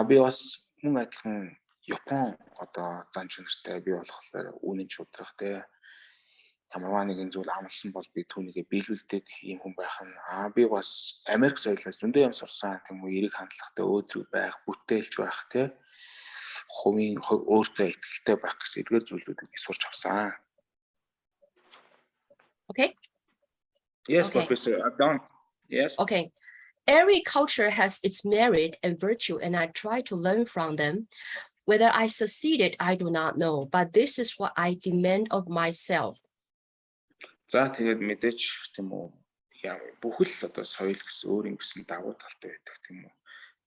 би бас мөн адилхан Япон одоо зан чанартай би болохоор үнэн шудрах тий ямарваа нэгэн зүйл амлсан бол би түүнийгээ биелүүлдэг ийм хүн байх нь би бас Америк соёлоос зөндөө юм сурсан тийм үү эрэг хандлагатай өөдрөг байх бүтээлч байх тий хувийн өөртөө итгэлтэй байх гэсэн эдгээр зүйлүүдийг сурч авсан. Okay. Yes, Okay. Professor. I'm done. Yes. Okay. Every culture has its merit and virtue, and I try to learn from them. Whether I succeeded, I do not know, but this is what I demand of myself. За тэгээд мэдээч тийм үү бүхэл одоо соёл гэсэн өөр юм гэсэн давуу талтай байдаг тийм үү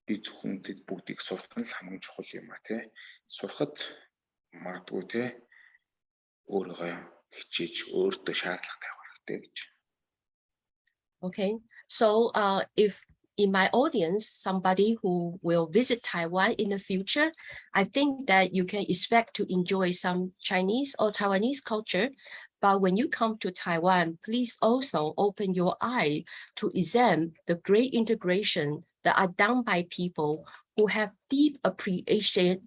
би зөвхөн тэд бүгдийг сурах нь л хамгийн чухал юм тий сурахад магадгүй тий өөрийгөө хичээж өөртөө шаардлагатай байх хэрэгтэй гэж. Okay, so if in my audience somebody who will visit Taiwan in the future, I think that you can expect to enjoy some Chinese or Taiwanese culture. But when you come to Taiwan, please also open your eye to examine the great integration that are done by people who have deep appreciation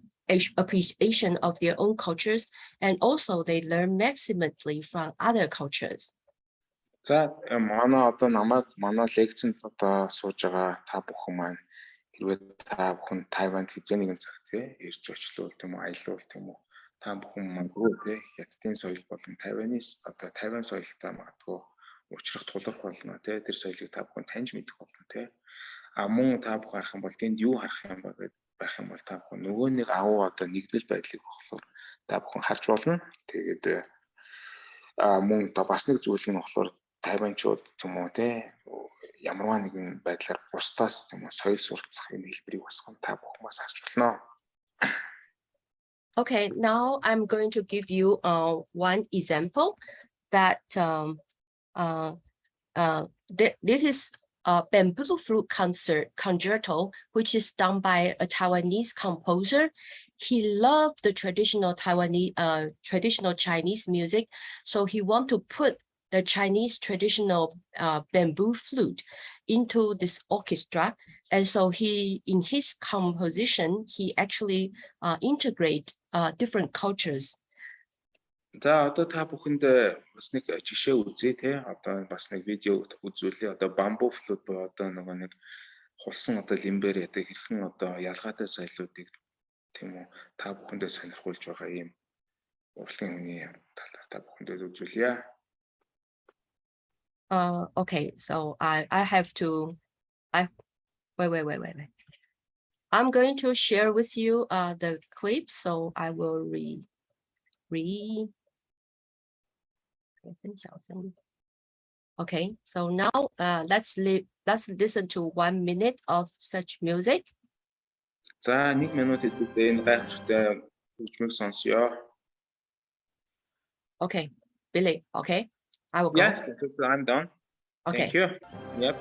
of their own cultures, and also they learn maximally from other cultures. За манай одоо намайг манай лекцэнд одоо сууж байгаа та бүхэн маань хэрвээ та бүхэн Тайванд хэзээ нэгэн цагт ирж очлоо тийм үү аялал тийм үү та бүхэн Монгол тий хятадын соёл болон Taiwanese одоо Тайван соёлтой магадгүй уулзрах тулгарх болно тий тэр соёлыг та бүхэн таньж мэдэх болно тий мөн та бүхэн харах юм бол тэнд юу харах юм бэ гэдэг байх юм бол та бүхэн нөгөө нэг агуу одоо нэгдэл байдлыг болохоор та бүхэн харж болно тэгээд мөн та бас нэг зүйл нь болохоор Тайванчууд тийм үү тий ямарваа нэгэн байдлаар бусдаас тийм үү соёл суралцах юм хэлбэрийг бас та бүхэн бас харж болно. Okay, now I'm going to give you one example that this is a bamboo flute concerto, which is done by a Taiwanese composer. He loved the traditional traditional Chinese music, so he want to put the Chinese traditional bamboo flute into this orchestra. And so in his composition, he actually integrate different cultures. За одоо та бүхэнд бас нэг жишээ үзье те одоо бас нэг видео үзүүлээ одоо bamboo flute буюу одоо нэг хулсан одоо лимбэр ядаг хэрхэн одоо ялгаатай соёлоодыг тийм үү та бүхэндээ сонирхуулж байгаа юм урлагийн хүний талаар та бүхэндээ үзүүлье. Okay, so I have to wait. I'm going to share with you the clip, so I will read. Okay, so now let's listen to 1 minute of such music. За 1 минут хэдүүлээ энэ гайхамшигтай хөгжмийг сонсё. Okay, Billy, okay? I will go. Yes, I'm done. Okay. Thank you. Yep.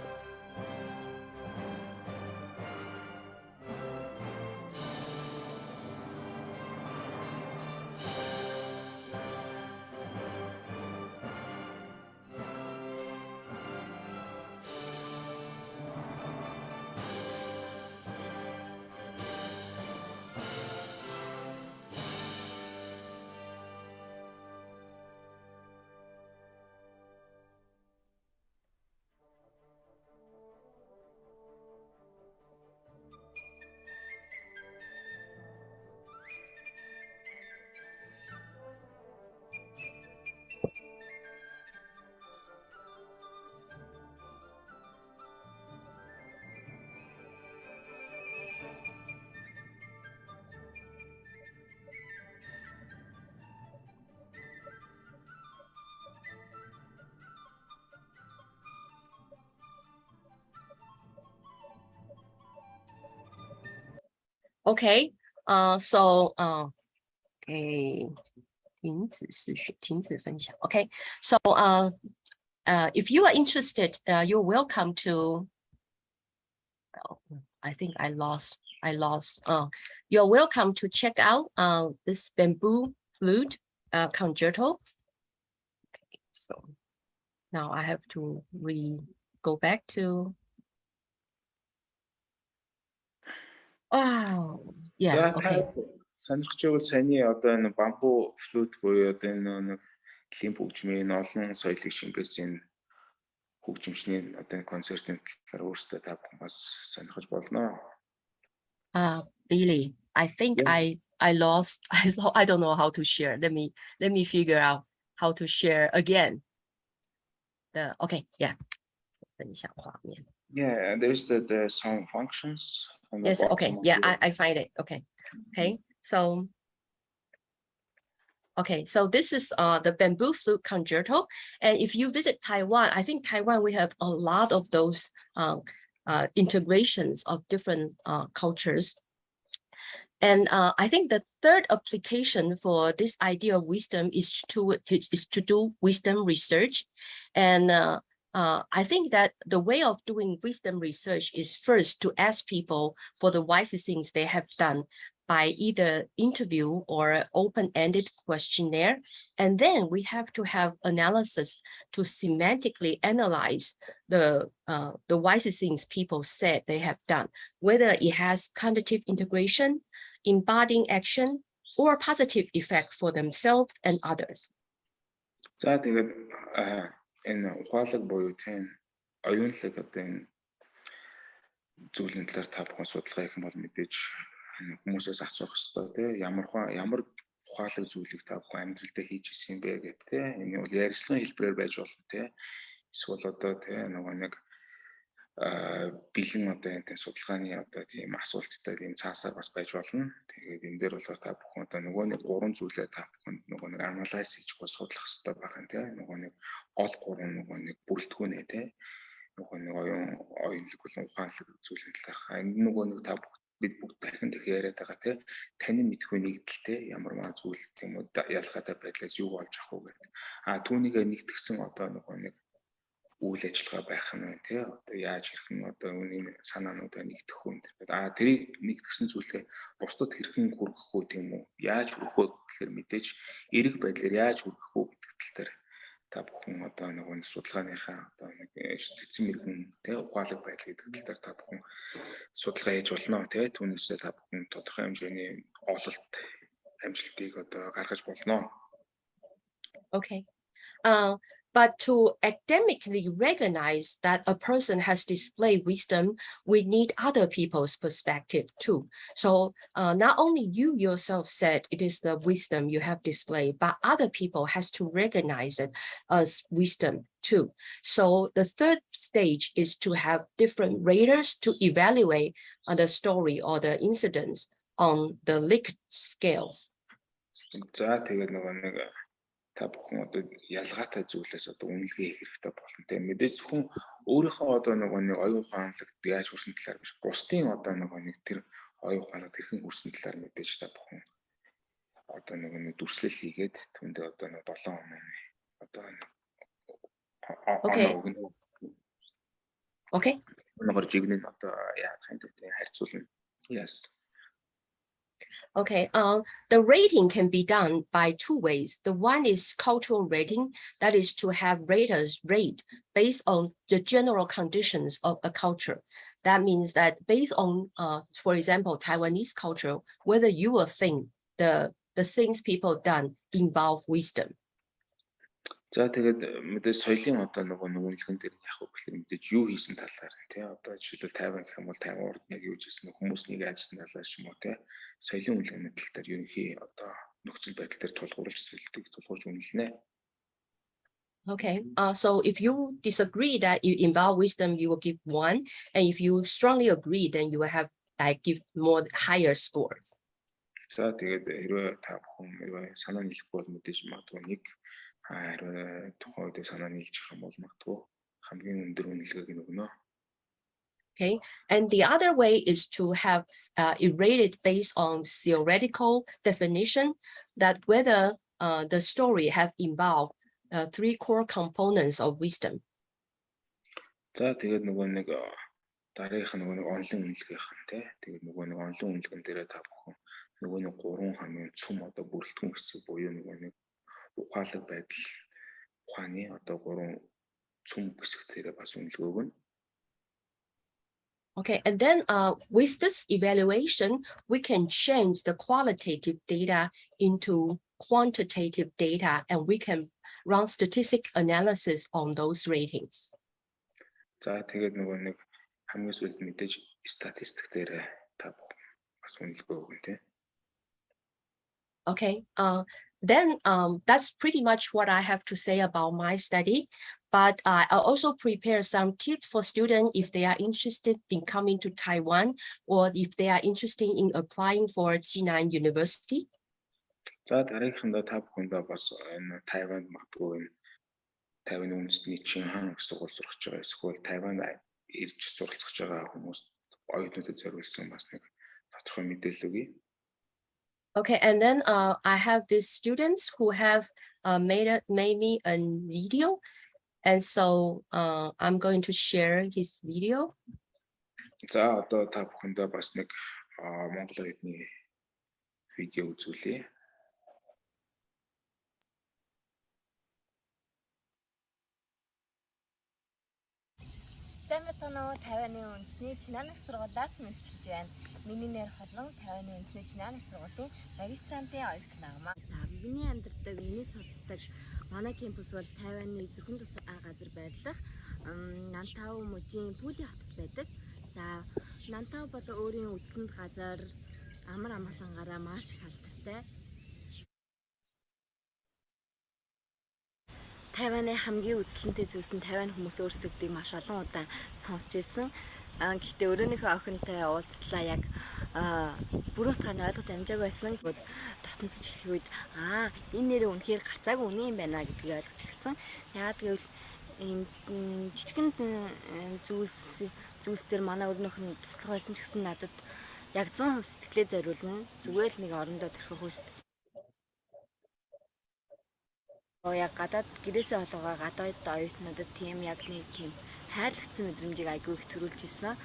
Okay. So okay. 停止分享. Okay. So if you are interested, you're welcome to. I think I lost. You're welcome to check out this bamboo flute concerto. Okay, so now I have to go back to. Oh, yeah. Okay. Сонирхож байвал саяны одоо энэ бамбу флют буюу одоо энэ нэг клийн хөгжмийн олон соёлыг шингээсэн хөгжимчний одоо концертын талаар өөрсдөө та бүхэн бас сонирхож болно. Really, I think I lost. I don't know how to share. Let me figure out how to share again. Okay, yeah. Yeah, there's the song functions. Yes, okay, yeah, I find it. Okay, so this is the bamboo flute concerto, and if you visit Taiwan, I think Taiwan we have a lot of those integrations of different cultures. And I think the third application for this idea of wisdom is to do wisdom research. And I think that the way of doing wisdom research is first to ask people for the wisest things they have done by either interview or open-ended questionnaire. And then we have to have analysis to semantically analyze the wisest things people said they have done, whether it has cognitive integration, embodying action, or positive effect for themselves and others. За тэгээд энэ ухаалаг буюу тийм оюунлаг одоо энэ зүйлийн талаар та бүхэн судалгаа хийх юм бол мэдээж хүмүүсээс асуух хэрэгтэй тийм ямар ухаалаг зүйлийг та бүхэн амьдралдаа хийж ирсэн юм бэ гэдэг тийм энэ бол ярилцлагын хэлбэрээр байж болно тийм эсвэл одоо тийм нэг бэлэн одоо энэ судалгааны одоо тийм асуулттай тийм цаасаар бас байж болно. Тэгээд энэ дээр болохоор та бүхэн одоо нөгөө нэг гурван зүйлээ та бүхэнд нөгөө нэг анализ хийж бас судлах хэрэгтэй байгаа юм тийм нөгөө нэг гол гурван нөгөө нэг бүрэлдэхүүнээ тийм нөгөө нэг оюунлаг болон ухаалаг зүйлийн талаарх энэ нөгөө нэг та бид бүгд дахин яриад байгаа тийм таны мэдхгүй нэгдэл тийм ямар зүйл тийм үү ялгаатай байдлаас юу болж ах уу гэдэг. Түүнийг нэгтгсэн одоо нөгөө нэг үйл ажиллагаа байх нь тий одоо яаж хэрхэн одоо үүний санаануудаа нэгтгэх үү гэдэг. Тэрийг нэгтгсэн зүйлээ бусдад хэрхэн хүргэх үү тийм үү яаж хүргэх вэ гэхээр мэдээж эрэг байдлаар яаж хүргэх үү гэдэг тал дээр та бүхэн одоо нэг судалгааныхаа одоо нэг цэцэн мэрэгэн тий ухаалаг байдал гэдэг тал дээр та бүхэн судалгаа хийж болно тий түүнээсээ та бүхэн тодорхой хэмжээний ололт амжилтыг одоо гаргаж болно. Okay. But to academically recognize that a person has displayed wisdom, we need other people's perspective too. So not only you yourself said it is the wisdom you have displayed, but other people has to recognize it as wisdom too. So the third stage is to have different raters to evaluate the story or the incidents on the Likert scales. За тэгээд нэг та бүхэн одоо ялгаатай зүйлээс одоо үнэлгээ хийх хэрэгтэй болно тийм мэдээж зөвхөн өөрийнхөө одоо нэг оюун ухаанлагт яаж хүрсэн талаар биш бусдын одоо нэг тэр оюун ухаанлагт хэрхэн хүрсэн талаар мэдээж та бүхэн одоо нэг дүрслэл хийгээд түүндээ одоо 7 хоног одоо Okay. Нэг жигнэн одоо яах юм бэ харьцуулна. Yes. Okay, the rating can be done by two ways. The one is cultural rating, that is to have raters rate based on the general conditions of a culture. That means that based on, for example, Taiwanese culture, whether you will think the things people done involve wisdom. За тэгээд мэдээж соёлын одоо үнэлгэн дээр яг хөглөм мэдээж юу хийсэн талаар тий одоо жишээлбэл Тайван гэх юм бол Тайван урд яг юу хийсэн хүмүүс нэг ажилласан талаар ч юм уу тий соёлын үнэлгээний тал дээр ерөнхий одоо нөхцөл байдал дээр тулгуурлаж соёлтыг тулгуурж үнэлнэ. Okay, so if you disagree that you involve wisdom, you will give 1, and if you strongly agree, then you will have give more higher scores. За тэгээд хэрвээ та бүхэн санаа нийлэхгүй бол мэдээж магадгүй 1 хэрвээ тухайн үед санаа нийлж байгаа бол магадгүй хамгийн өндөр үнэлгээг өгнө. Okay, and the other way is to have it rated based on theoretical definition that whether the story have involved three core components of wisdom. За тэгээд нөгөө нэг дараагийнх нь нөгөө нэг онлын үнэлгээх нь тий. Тэгээд нөгөө нэг онлын үнэлгэн дээрээ та бүхэн нөгөө нэг гурван хамгийн цөм одоо бүрэлдэхүүн хэсэг буюу нөгөө нэг ухаалаг байдал ухааны одоо гурван цөм хэсэг дээрээ бас үнэлгээ өгнө. Okay, and then with this evaluation, we can change the qualitative data into quantitative data, and we can run statistic analysis on those ratings. За тэгээд нөгөө нэг хамгийн сүүлд мэдээж статистик дээр та бас үнэлгээ өгнө тий. Okay, then that's pretty much what I have to say about my study. But I also prepare some tips for students if they are interested in coming to Taiwan or if they are interested in applying for G9 University. За дараагийнхандаа та бүхэндээ бас энэ Тайванд магадгүй энэ Тайваны үндэсний Ших-йing сургууль сурах гэж байгаа эсвэл Тайванд ирж суралцах гэж байгаа хүмүүс оюутнуудад зориулсан бас нэг тодорхой мэдээлэл өгье. Okay, and then I have these students who have made me a video. And so I'm going to share his video. За одоо та бүхэндээ бас нэг Монгол хэлний видео үзүүлье. Сайн байна уу? Тайваны үндэсний Чинааны сургуулиас мэдчилж байна. Миний нэр Холон Тайваны үндэсний Чинааны сургуулийн магистрантын оюутан нагмаа. За миний амьдардаг, миний суралцдаг манай кампус бол Тайваны зөвхөн тусгай газар байрлах Нантау мужийн Пүлийн хотод байдаг. За Нантау бол өөрийн үзлэнд газар амар амгалангаараа маш их алдартай. Тайваны хамгийн үзлэнтэй зүйлс нь Тайван хүмүүс өөрсдөө маш олон удаа сонсч байсан. Гэхдээ өөрийнхөө охинтой уулзлаа яг бүрэн утгаар ойлгож амжааг байсан. Татансаж эхлэх үед энэ нэр үнэхээр гарцаагүй үний юм байна гэдгийг ойлгож ирсэн. Яагаад гэвэл ийм жижигэн зүйлс дээр манай өөрийнх нь туслах байсан ч гэсэн надад яг 100% сэтгэлээ зориулна. Зүгээр л нэг орондоо төрөх үү. Яг гадаад гэрээсээ олгоо гадаад оюутнуудад тийм яг нэг тийм хайрлагдсан мэдрэмжийг айгүй их төрүүлж ирсэн.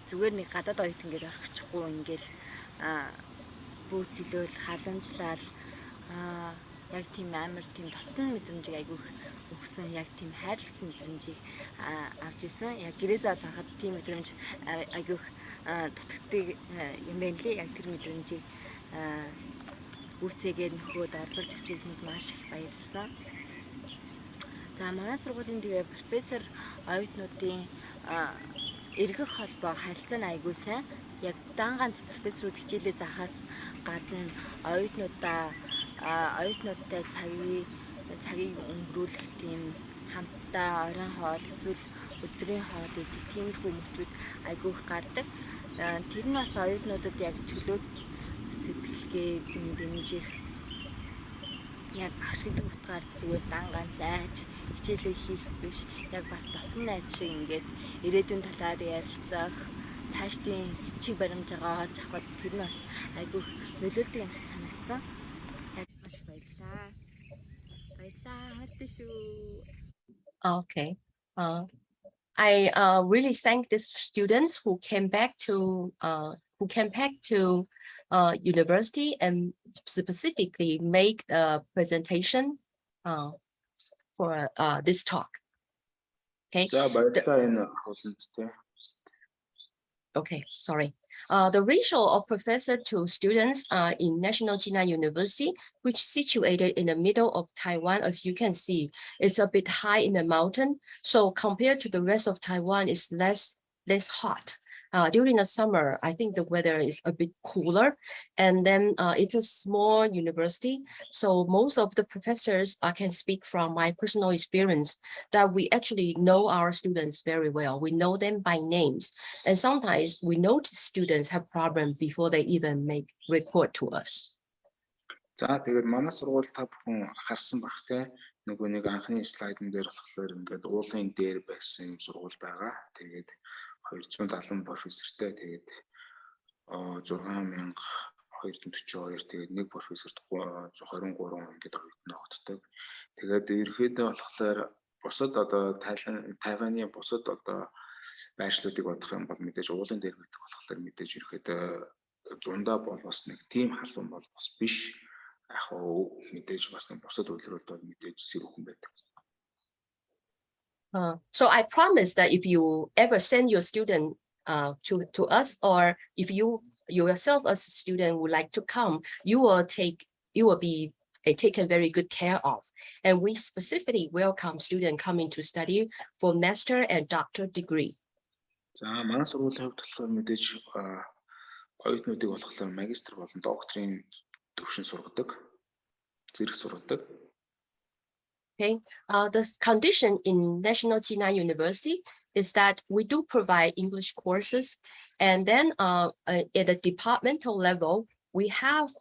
Зүгээр нэг гадаад оюутан гэж орчихгүй ингээл бүү цэлүүл халамжлал яг тийм амар тийм дотн мэдрэмжийг айгүй их өгсөн. Яг тийм хайрлагдсан мэдрэмжийг авч ирсэн. Яг гэрээсээ олгоход тийм мэдрэмж айгүй их дутагддаг юм байна лээ. Яг тэр мэдрэмжийг үүсээгээд нөхөд орлуулж өгчээсэнд маш их баярлсан. За манай сургуулийн тэгээ профессор оюутнуудын эргэх холбоо харилцаа нь айгүй сайн. Яг дан ганц профессорууд хичээлээ заахаас гадна оюутнуудтай цагийг өнгөрүүлэх тийм хамтдаа оройн хоол эсвэл өдрийн хоол идэх тиймэрхүү мөчүүд айгүй их гардаг. Тэр нь бас оюутнуудад яг чөлөө сэтгэлгээ дэмжих яг ашигладаг утгаар зүгээр дан ганц айж хичээлээ хийх биш яг бас дотн найз шиг ингээд ирээдүйн талаар ярилцах цаашдын чиг баримжаагаа олж авах тэр нь бас айгүй нөлөөлдөг юм шиг санагдсан. Яг маш баярлалаа. Баярлалаа хаттай шүү. Okay. I really thank these students who came back to university and specifically make the presentation for this talk. Okay. Okay, sorry. The ratio of professor to students in National G9 University, which is situated in the middle of Taiwan, as you can see, it's a bit high in the mountain. So compared to the rest of Taiwan, it's less hot. During the summer, I think the weather is a bit cooler, and then it's a small university. So most of the professors can speak from my personal experience that we actually know our students very well. We know them by names. And sometimes we notice students have problems before they even make report to us. За тэгээд манай сургууль та бүхэн харсан бах те Нөгөө нэг анхны слайдн дээр болохоор ингээд уулын дээр байсан юм сургууль байгаа. Тэгээд 270 профессортай тэгээд 6242 тэгээд нэг профессорт 123 ингээд оюутан огтдог. Тэгээд ерөөхдөө болохоор бусад одоо Тайваны бусад одоо байршлуудыг бодох юм бол мэдээж уулын дээр гэдэг болохоор мэдээж ерөөхдөө зундаа бол бас нэг тийм халуун бол бас биш. Яг мэдээж бас нэг бусад үйлрэлд бол мэдээж сэрүүхэн байдаг. So I promise that if you ever send your student to us, or if you yourself as a student would like to come, you will be taken very good care of. And we specifically welcome students coming to study for master and doctor degree. За манай сургуулийн хувьд болохоор мэдээж оюутнуудыг болохоор магистр болон докторийн төвшин сургадаг, зэрэг сургадаг. Okay, the condition in National Jinan University is that we do provide English courses, and then at the departmental level, we have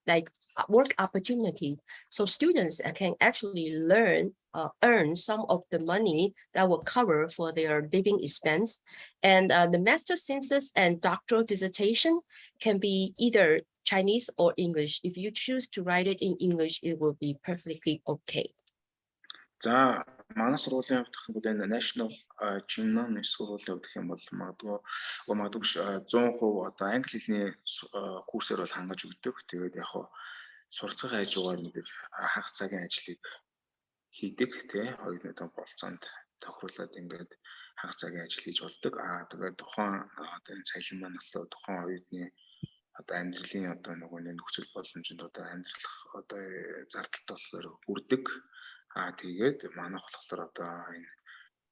like work opportunity, so students can actually earn some of the money that will cover for their living expense. And the master's thesis and doctoral dissertation can be either Chinese or English. If you choose to write it in English, it will be perfectly okay. За манай сургуулийн хувьд гэх юм бол энэ National Jinan сургуулийн хувьд гэх юм бол магадгүй 100% одоо англи хэлний курсээр бол хангаж өгдөг. Тэгээд яг хоо суралцах хажуугаар мэдээж хагас цагийн ажлыг хийдэг тий оюутнуудын болцоонд тохируулаад ингээд хагас цагийн ажил хийж болдог. Тэгээд тухайн одоо энэ цалин маань болохоор тухайн оюутны одоо амьдралын одоо нөгөө нөхцөл боломжинд одоо амьдрах одоо зардалт болохоор хүрдэг. Тэгээд манайх болохоор одоо энэ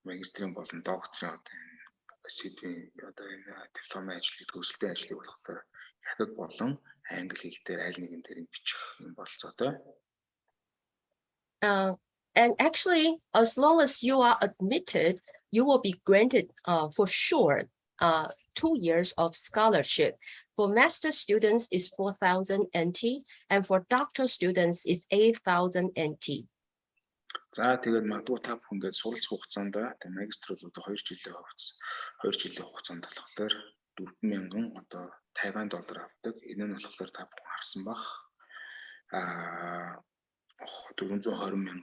магистрийн болон докторийн одоо энэ сэдвийн одоо энэ дипломын ажлыг төгсөлтийн ажлыг болохоор хятад болон англи хэл дээр аль нэгэн дээр бичих юм болцоотой. And actually, as long as you are admitted, you will be granted for sure 2 years of scholarship. For master students is 4,000 NT, and for doctor students is 8,000 NT. За тэгээд магадгүй та бүхэн ингээд суралцах хугацаанд тэг магистр бол одоо 2 жилийн хугацаанд болохоор 4,000 одоо Тайван доллар авдаг. Энэ нь болохоор та бүхэн харсан баг. 420,000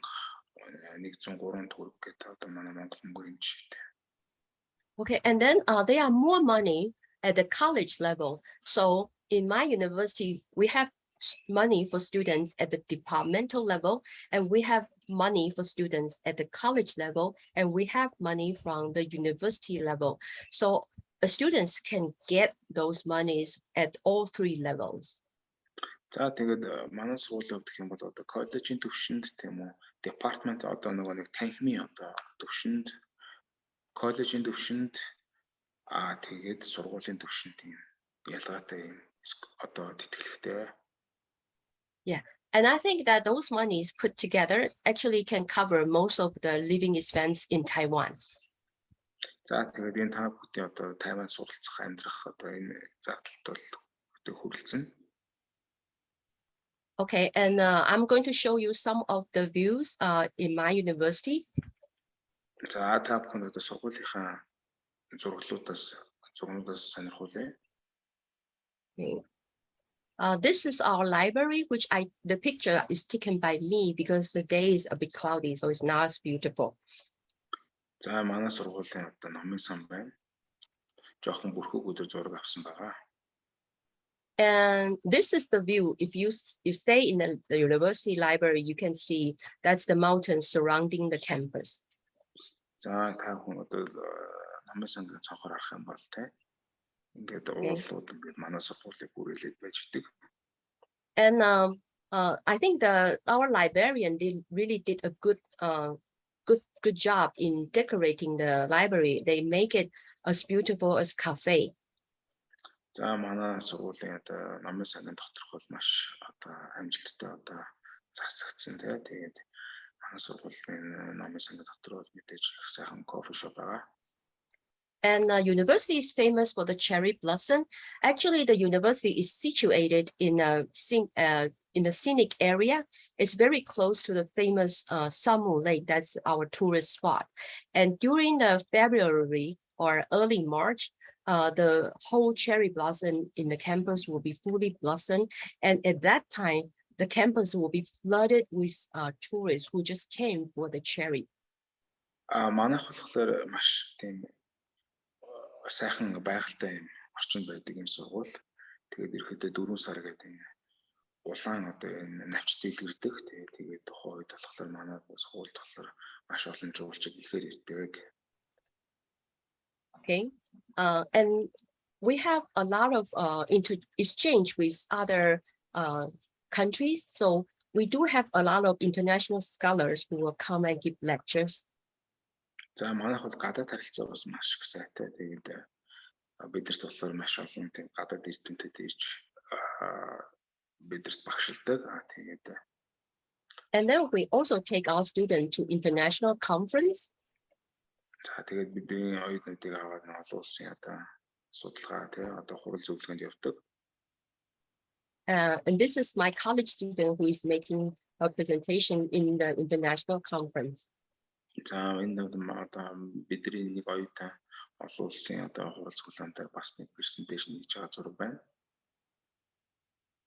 103 төгрөг гэдэг одоо манай Монгол мөнгөний жишээтэй. Okay, and then there are more money at the college level. So in my university, we have money for students at the departmental level, and we have money for students at the college level, and we have money from the university level. So the students can get those monies at all 3 levels. За тэгээд манай сургуулийн хувьд гэх юм бол одоо коллежийн төвшөнд тийм үү, департмент одоо нөгөө нэг танхимын одоо төвшөнд, коллежийн төвшөнд тэгээд сургуулийн төвшөнд тийм ялгаатай юм одоо тэтгэлэгтэй. Yeah, and I think that those monies put together actually can cover most of the living expense in Taiwan. За тэгээд энэ та бүхэн одоо Тайван суралцах амьдрах одоо энэ зардалт бол хүрэлцэн. Okay, and I'm going to show you some of the views in my university. За та бүхэн одоо сургуулийнхаа зурглуудаас сонирхуулъя. Okay. This is our library, which the picture is taken by me because the day is a bit cloudy, so it's not as beautiful. За манай сургуулийн одоо номын сан байна. Жохон бүрхэг өдөр зураг авсан байгаа. And this is the view. If you stay in the university library, you can see that's the mountains surrounding the campus. За та бүхэн одоо номын сангийн цонхоор харах юм бол тэ ингээд уулууд ингээд манай сургуулийг хүрээлээд байж идэг. And I think our librarian really did a good job in decorating the library. They make it as beautiful as cafe. За манай сургуулийн одоо номын сангийн доторх бол маш одоо амжилттай одоо засагдсан тий. Тэгээд манай сургуулийн номын сангийн дотор бол мэдээж их сайхан кофе шоп байгаа. And the university is famous for the cherry blossom. Actually, the university is situated in in the scenic area. It's very close to the famous Samu Lake. That's our tourist spot. And during the February or early March, the whole cherry blossom in the campus will be fully blossomed. And at that time, the campus will be flooded with tourists who just came for the cherry. Манайх болохоор маш тийм сайхан байгальтай юм орчин байдаг юм сургууль. Тэгээд ерөөхдөө 4 сар гэдэг энэ улаан одоо энэ навч зээлгэрдэг. Тэгээд тухайн үед болохоор манай сургуульд болохоор маш олон жуулчид ихээр ирдэг. Okay, and we have a lot of exchange with other countries. So we do have a lot of international scholars who will come and give lectures. За манайх бол гадаад харилцаа бас маш их сайтай. Тэгээд бидэрт болохоор маш олон тийм гадаад эрдэмтэд ирж бидэрт багшилдаг. Тэгээд And then we also take our students to international conference. за тэгээд бидний оюутнуудыг аваад олон улсын одоо судалгаа одоо хурал зөвлөгөөнд явдаг. And this is my college student who is making a presentation in the international conference. За энэ одоо бидний нэг оюутан олон улсын одоо хурал зөвлөгөөнөөр бас нэг презентацийн хийж байгаа зураг байна.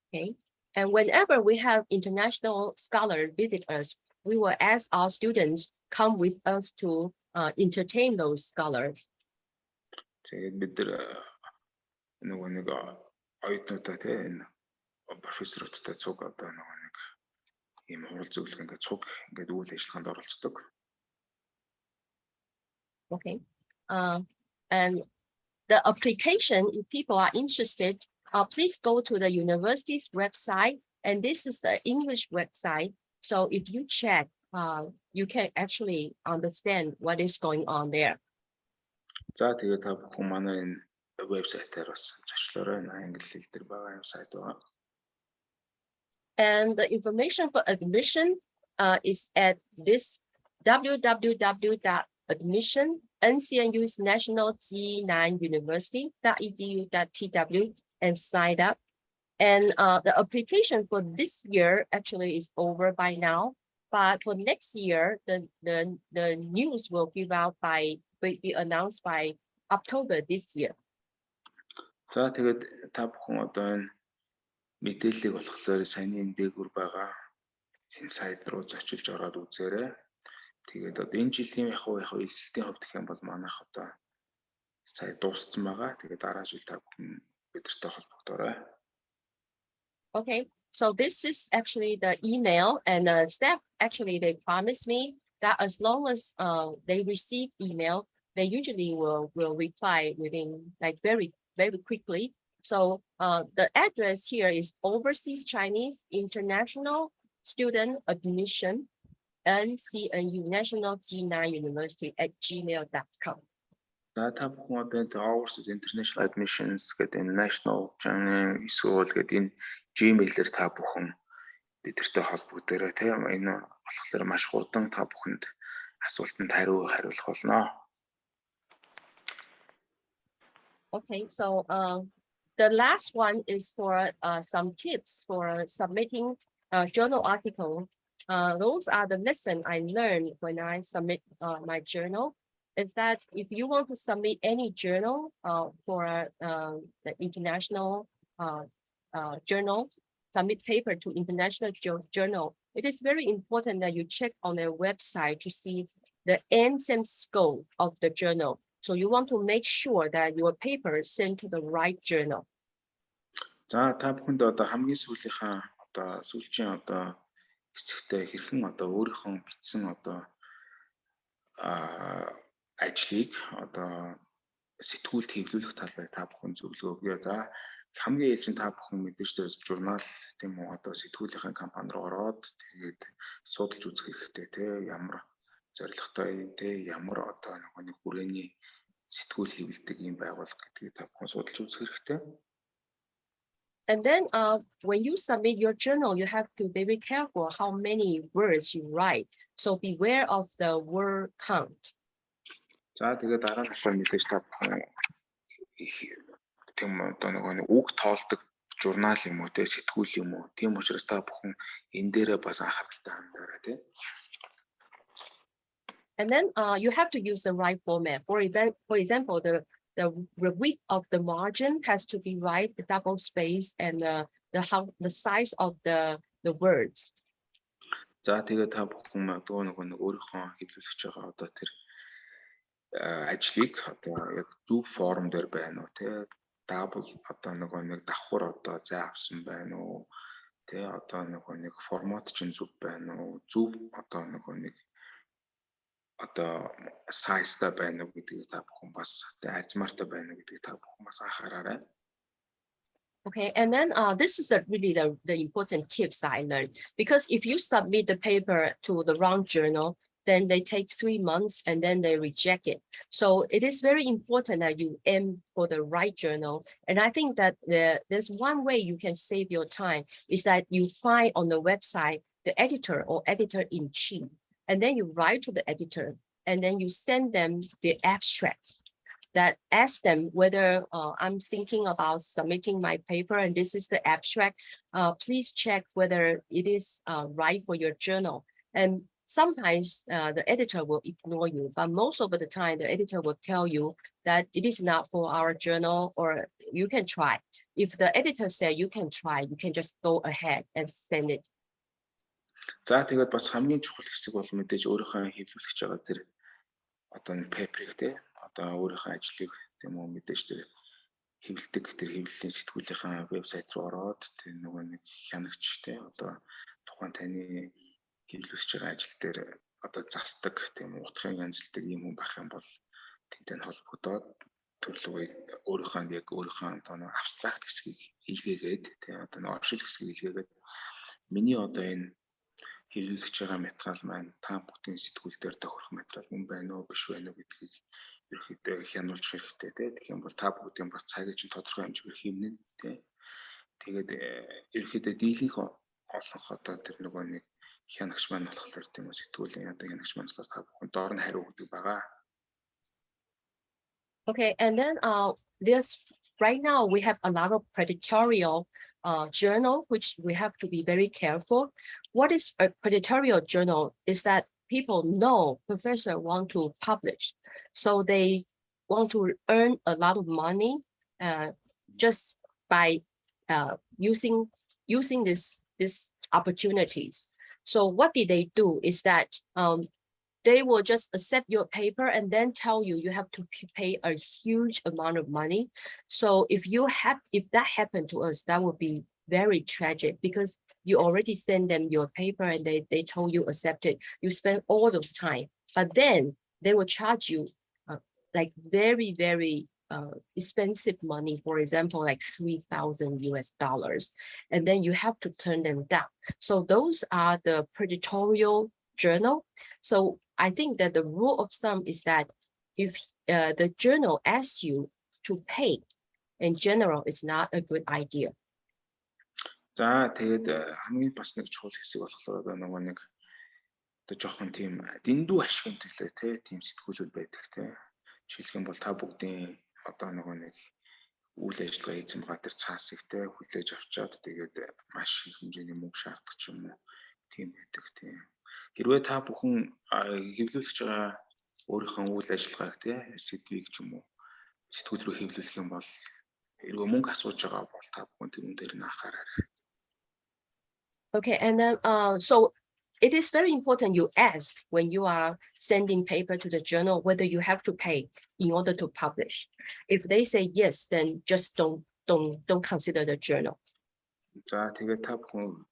Okay, and whenever we have international scholars visit us, we will ask our students come with us to entertain those scholars. Тэгээд бид нөгөө нэг оюутнуудаа энэ профессоруудтай цуг одоо нөгөө нэг ийм хурал зөвлөгөө ингээд цуг ингээд үйл ажиллагаанд оролцдог. Okay, and the application, if people are interested, please go to the university's website, and this is the English website. So if you check, you can actually understand what is going on there. За тэгээд та бүхэн манай энэ вебсайтаар бас зочлоорой. Англи хэл дээр байгаа юм сайт байгаа. And the information for admission is at this www.admission.ncnu's National G9 University.edu.tw and sign up. And the application for this year actually is over by now. But for next year, the news will be announced by October this year. За тэгээд та бүхэн одоо энэ мэдээллийг болохоор саяны дээгүүр байгаа энэ сайт руу зочилж ороод үзээрэй. Тэгээд одоо энэ жилийн яг эсэлтийн хувьд гэх юм бол манайх одоо сая дууссан байгаа. Тэгээд дараа жил та бүхэн бидэртэй холбогдоорой. Okay, so this is actually the email, and staff actually they promised me that as long as they receive email, they usually will reply within like very quickly. So the address here is Overseas Chinese International Student Admission, NCNU National G9 University @gmail.com. За та бүхэн одоо Overseas International Admissions гэдэг энэ National Chinese School гэдэг энэ Gmail-ээр та бүхэн бидэртэй холбогдорой тийм. Энэ болохоор маш хурдан та бүхэнд асуултанд хариулах болно. Okay, so the last one is for some tips for submitting a journal article. Those are the lessons I learned when I submit my journal. Is that if you want to submit any journal for the international journal, submit paper to international journal, it is very important that you check on their website to see the aims and scope of the journal. So you want to make sure that your paper is sent to the right journal. За та бүхэнд одоо хамгийн сүүлийнхаа одоо сүүлчийн одоо хэсэгтээ хэрхэн одоо өөрийнхөө бичсэн одоо ажлыг одоо сэтгүүлд хэвлүүлэх талаар та бүхэн зөвлөгөө өгье. За хамгийн ээлжин та бүхэн мэдээж тэр журнал тийм үү одоо сэтгүүлийнхаа компани руу ороод тэгээд судалж үзэх хэрэгтэй те ямар зорилготой те ямар одоо нэг хүрээний сэтгүүл хэвлэдэг юм байгууллага гэдгийг та бүхэн судалж үзэх хэрэгтэй. And then when you submit your journal, you have to be very careful how many words you write. So beware of the word count. За тэгээд дараа нь болохоор мэдээж та бүхэн тийм одоо нэг үг тоолдог журнал юм уу те сэтгүүл юм уу. Тийм учраас та бүхэн энэ дээрээ бас анхааралтай хандаарай те. And then you have to use the right format. For example, the width of the margin has to be right, the double space, and the size of the words. За тэгээд та бүхэн магадгүй нэг өөрийнхөө хэвлүүлж байгаа одоо тэр ажлыг одоо яг зөв форм дээр байна уу те double одоо нэг давхар одоо зай авсан байна уу те одоо нэг формат чинь зөв байна уу зөв одоо нэг одоо size-та байна уу гэдгийг та бүхэн бас арзмаартай байна уу гэдгийг та бүхэн бас анхаараарай. Okay, and then this is really the important tips I learned, because if you submit the paper to the wrong journal, then they take 3 months and then they reject it. So it is very important that you aim for the right journal. And I think that there's one way you can save your time is that you find on the website the editor or editor-in-chief, and then you write to the editor and then you send them the abstract that ask them whether I'm thinking about submitting my paper and this is the abstract. Please check whether it is right for your journal. And sometimes the editor will ignore you, but most of the time the editor will tell you that it is not for our journal or you can try. If the editor said you can try, you can just go ahead and send it. За тэгээд бас хамгийн чухал хэсэг бол мэдээж өөрийнхөө хэвлүүлж байгаа тэр одоо энэ пейперийг те одоо өөрийнхөө ажлыг тийм үү мэдээж тэр хэвлэлдэг тэр хэвлэлийн сэтгүүлийнхаа вебсайт руу ороод тэр нөгөө нэг хянагч те одоо тухайн таны хэвлүүлж байгаа ажил дээр одоо засдаг тийм утгын янзлдаг юм байх юм бол тэнтэй холбогдоод төрлөгүй өөрийнхөө яг өөрийнхөө одоо абстракт хэсгийг илгээгээд тийм одоо нэг оршил хэсгийг илгээгээд миний одоо энэ хэвлүүлж байгаа материал маань та бүхний сэтгүүл дээр тохирох материал мөн байна уу биш байна уу гэдгийг ерөөхдөө хянуулж хэрэгтэй тийм. Тэгэх юм бол та бүхэн бас цагийг чинь тодорхой хэмжээгээр хэмнэн тийм. Тэгээд ерөөхдөө дийлэнх олонх одоо тэр нөгөө нэг хянагч маань болохоор тийм үү сэтгүүлийн одоо хянагч маань болохоор та бүхэн доор нь хариу өгдөг байгаа. Okay, and then there's right now we have a lot of predatorial journal, which we have to be very careful. What is a predatorial journal is that people know professor want to publish, so they want to earn a lot of money just by using these opportunities. So what did they do is that they will just accept your paper and then tell you you have to pay a huge amount of money. So if that happened to us, that would be very tragic because you already sent them your paper and they told you accept it. You spend all those time, but then they will charge you like very, very expensive money, for example, like $3,000 US, and then you have to turn them down. So those are the predatorial journal. So I think that the rule of thumb is that if the journal asks you to pay, in general, it's not a good idea. За тэгээд хамгийн бас нэг чухал хэсэг болохоор одоо нөгөө нэг одоо жоохон тийм дэндүү ашигын төлөө тийм сэтгүүлүүд байдаг те. Жишээлх юм бол та бүгдийн одоо нөгөө нэг үйл ажиллагаа эзэмгаа дээр цаасыг те хүлээж авчаад тэгээд маш их хэмжээний мөнгө шаардах ч юм уу тийм байдаг тийм. Хэрвээ та бүхэн хэвлүүлж байгаа өөрийнхөө үйл ажиллагааг те сэдвийг ч юм уу сэтгүүл рүү хэвлүүлэх юм бол хэрвээ мөнгө асууж байгаа бол та бүхэн тэрэн дээр нь анхаараарай. Okay, and then so it is very important you ask when you are sending paper to the journal whether you have to pay in order to publish. If they say yes, then just don't consider the journal. За тэгээд та бүхэн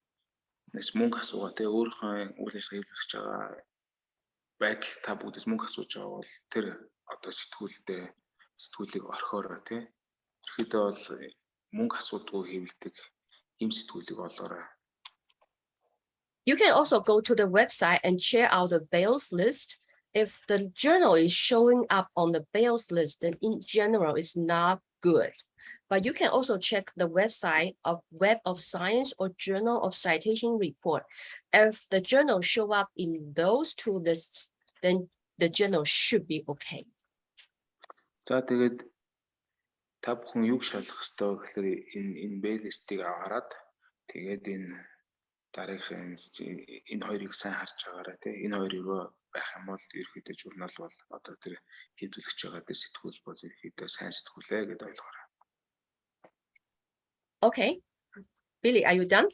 нэс мөнгө асуугаа те өөрийнхөө үйл ажиллагааг хийх байгаа байдал та бүгдээс мөнгө асууж байгаа бол тэр одоо сэтгүүлийг орхиороо те. Ерөөдөө бол мөнгө асуудгүй хэвлэдэг ийм сэтгүүлийг олоорой. You can also go to the website and check out the Bales list. If the journal is showing up on the Bales list, then in general, it's not good. But you can also check the website of Web of Science or Journal of Citation Report. If the journal show up in those two lists, then the journal should be okay. За тэгээд та бүхэн юг шалгах ёстой гэхээр энэ бэлистийг аваад тэгээд энэ дараагийн энэ хоёрыг сайн харж байгаарай тий. Энэ хоёр юу байх юм бол ерөөхдөө журнал бол одоо тэр хэвлүүлэгч байгаа тэр сэтгүүл бол ерөөхдөө сайн сэтгүүлээ гэдээ ойлгоорой. Okay, Billy, are you done?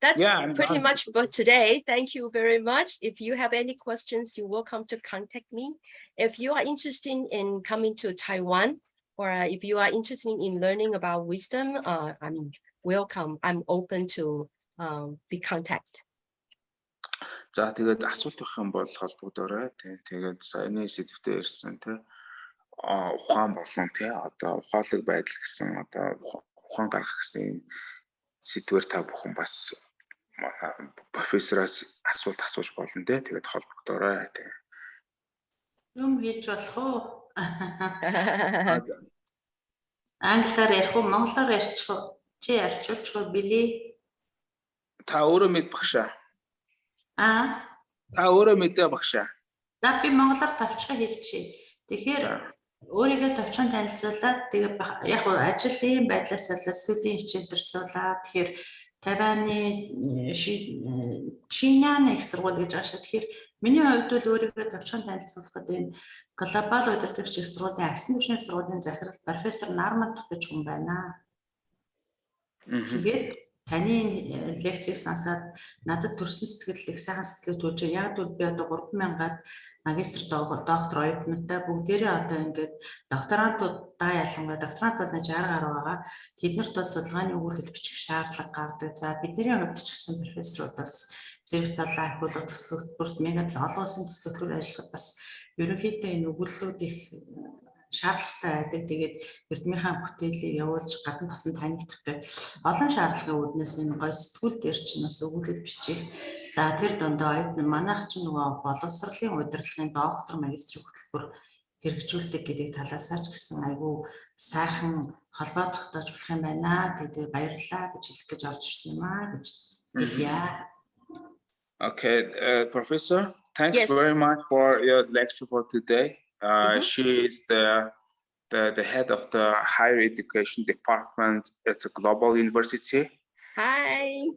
That's Yeah, pretty much for today. Thank you very much. If you have any questions, you're welcome to contact me. If you are interested in coming to Taiwan, or if you are interested in learning about wisdom, I'm welcome. I'm open to be contact. За тэгээд асуулт өгөх юм бол холбогдорой тий. Тэгээд саяны сэдвтэ ирсэн тий. Ухаан болон тий одоо ухаалаг байдал гэсэн одоо ухаан гаргах гэсэн сэдвээр та бүхэн бас профессороос асуулт асууж болно тий. Тэгээд холбогдорой тий. Юм хэлж болох уу? Англиар ярих уу, монголоор ярьчих уу? Чи ялчулчих уу, Билли? Та өөрөө мэд багшаа. Та өөрөө мэдээ багшаа. За би монголоор товчхон хэлчихье. Тэгэхээр өөрийгөө товчхон танилцуулаад тэгээ яг ажлын байдлаас болоод сүүлийн хичээл дурсуулаад тэгэхээр Тайваны Шинян их сургууль гэж аашаа. Тэгэхээр миний хувьд бол өөрийгөө товчхон танилцуулахад энэ Глобал удирдагч их сургуулийн агсан түвшний сургуулийн захирал профессор Нармад гэж хүн байна. Тэгээд таны лекцийг сонсоод надад төрсэн сэтгэл их сайхан сэтгэл төрж яг бол би одоо 3000-аад магистр доктор оюутнуудтай бүгдээрээ одоо ингээд докторантуудаа ялангуяа докторант бол 60 гаруй байгаа. Тэднэрт бас судалгааны өгүүлбэр бичих шаардлага гардаг. За бидний хувьд ч гэсэн профессорууд бас зэрэг цалаа ахиулга төслөлбөрт мегад олон улсын төслөлбөр ажиллахад бас ерөнхийдөө энэ өгүүлбэрүүд их шаардлагатай байдаг. Тэгээд эрдмийнхаа бүтээлийг явуулж гадна дотн танигдах гэх олон шаардлагын үүднээс энэ гой сэтгүүл дээр чинь бас өгүүлбэр бичих. За тэр дондоо оюутны манайх чинь нөгөө боловсролын удирдлагын доктор магистрийн хөтөлбөр хэрэгжүүлдэг гэдэг талаасаа ч гэсэн айгүй сайхан холбоо тогтоож болох юм байна гэдэг баярлалаа гэж хэлэх гэж орж ирсэн юм аа гэж хэлье. Okay, Professor, thanks very much for your lecture for today. She is the head of the higher education department at the Global University. Hi.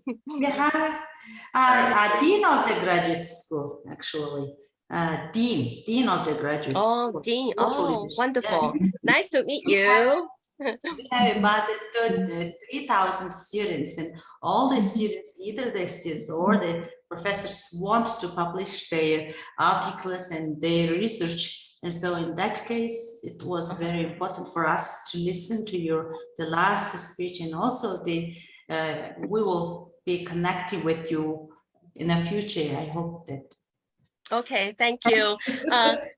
Dean of the graduate school, actually. Dean of the graduate school. Oh, Dean. Oh, wonderful. Nice to meet you. We have about 3,000 students, and all the students, either the students or the professors, want to publish their articles and their research. And so in that case, it was very important for us to listen to the last speech, and also we will be connecting with you in the future. I hope that. Okay, thank you.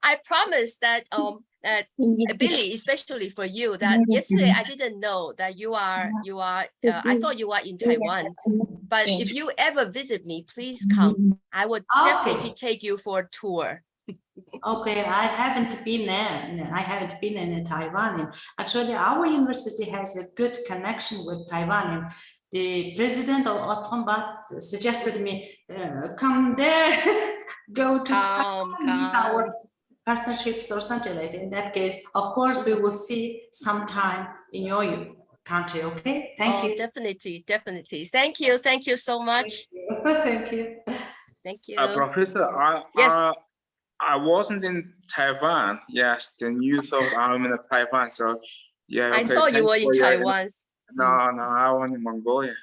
I promise that Billy, especially for you, that yesterday I didn't know that you are. I thought you are in Taiwan, but if you ever visit me, please come. I would definitely take you for a tour. Okay, I haven't been there. I haven't been in Taiwan. And actually, our university has a good connection with Taiwan. And the president of Otombat suggested me come there, go to Taiwan, meet our partnerships or something like that. In that case, of course, we will see sometime in your country. Okay, thank you. Definitely. Thank you so much. Thank you. Thank you. Professor, yes. I wasn't in Taiwan. Yes, then you thought I'm in Taiwan. So yeah. Okay, I thought you were in Taiwan. No, I was in Mongolia.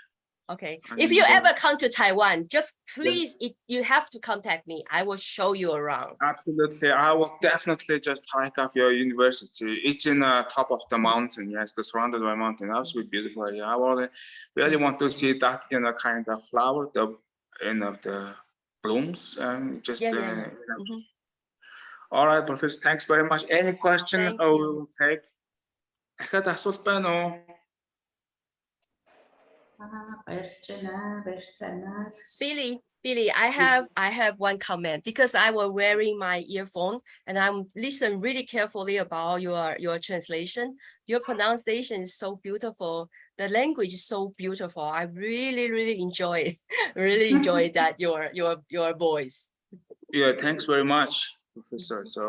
Okay. If you ever come to Taiwan, just please, you have to contact me. I will show you around. Absolutely. I will definitely just hike up your university. It's in the top of the mountain. Yes, it's surrounded by mountain. Absolutely beautiful. Yeah, I really want to see that, kind of flower, the blooms. Just. All right, Professor. Thanks very much. Any question? We will take. Дахиад асуулт байна уу? Billy, I have one comment because I was wearing my earphone and I'm listening really carefully about your translation. Your pronunciation is so beautiful. The language is so beautiful. I really enjoy that your voice. Yeah, thanks very much, Professor. So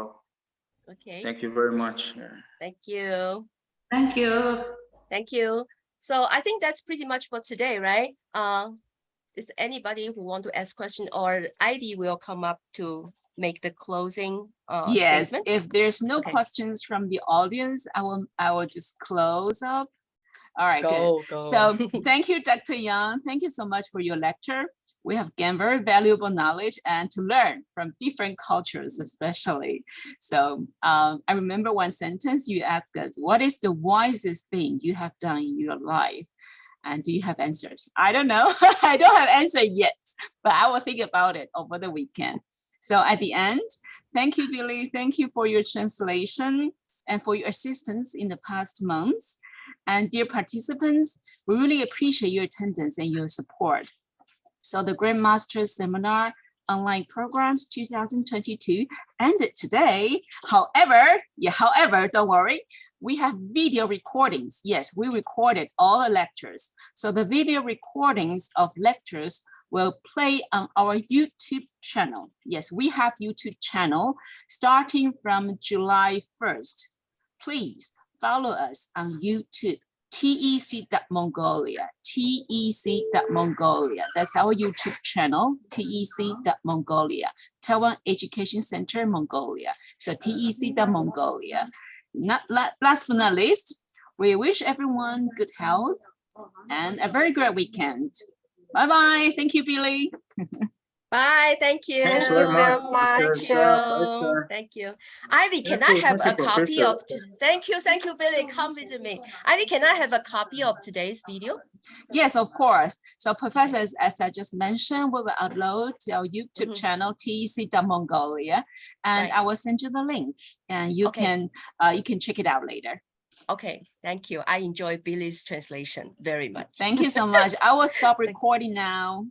okay. Thank you very much. Thank you. Thank you. Thank you. So I think that's pretty much for today, right? Is anybody who want to ask question, or Ivy will come up to make the closing Yes, statement? if there's no Okay. questions from the audience, I will just close up. All right, Go. good. So thank you, Dr. Yang. Thank you so much for your lecture. We have gained very valuable knowledge and to learn from different cultures, especially. So I remember one sentence you asked us, what is the wisest thing you have done in your life? And do you have answers? I don't know. I don't have answer yet, but I will think about it over the weekend. So at the end, thank you, Billy. Thank you for your translation and for your assistance in the past months. And dear participants, we really appreciate your attendance and your support. So the Grandmaster Seminar Online Programs 2022 ended today. However, don't worry, we have video recordings. Yes, we recorded all the lectures. So the video recordings of lectures will play on our YouTube channel. Yes, we have YouTube channel starting from July 1st. Please follow us on YouTube, tec.mongolia, tec.mongolia. That's our YouTube channel, tec.mongolia, Taiwan Education Center, Mongolia. So tec.mongolia. Last but not least, we wish everyone good health and a very great weekend. Bye-bye. Thank you, Billy. Bye. Thank you. Thanks very much. Thank you. Thank you. Ivy, can I have a copy of? Thank you, Billy. Come visit me. Ivy, can I have a copy of today's video? Yes, of course. So professors, as I just mentioned, we will upload to our YouTube channel, tec.mongolia, and I will send you the link, and you can check it out later. Okay, thank you. I enjoy Billy's translation very much. Thank you so much. I will stop recording now.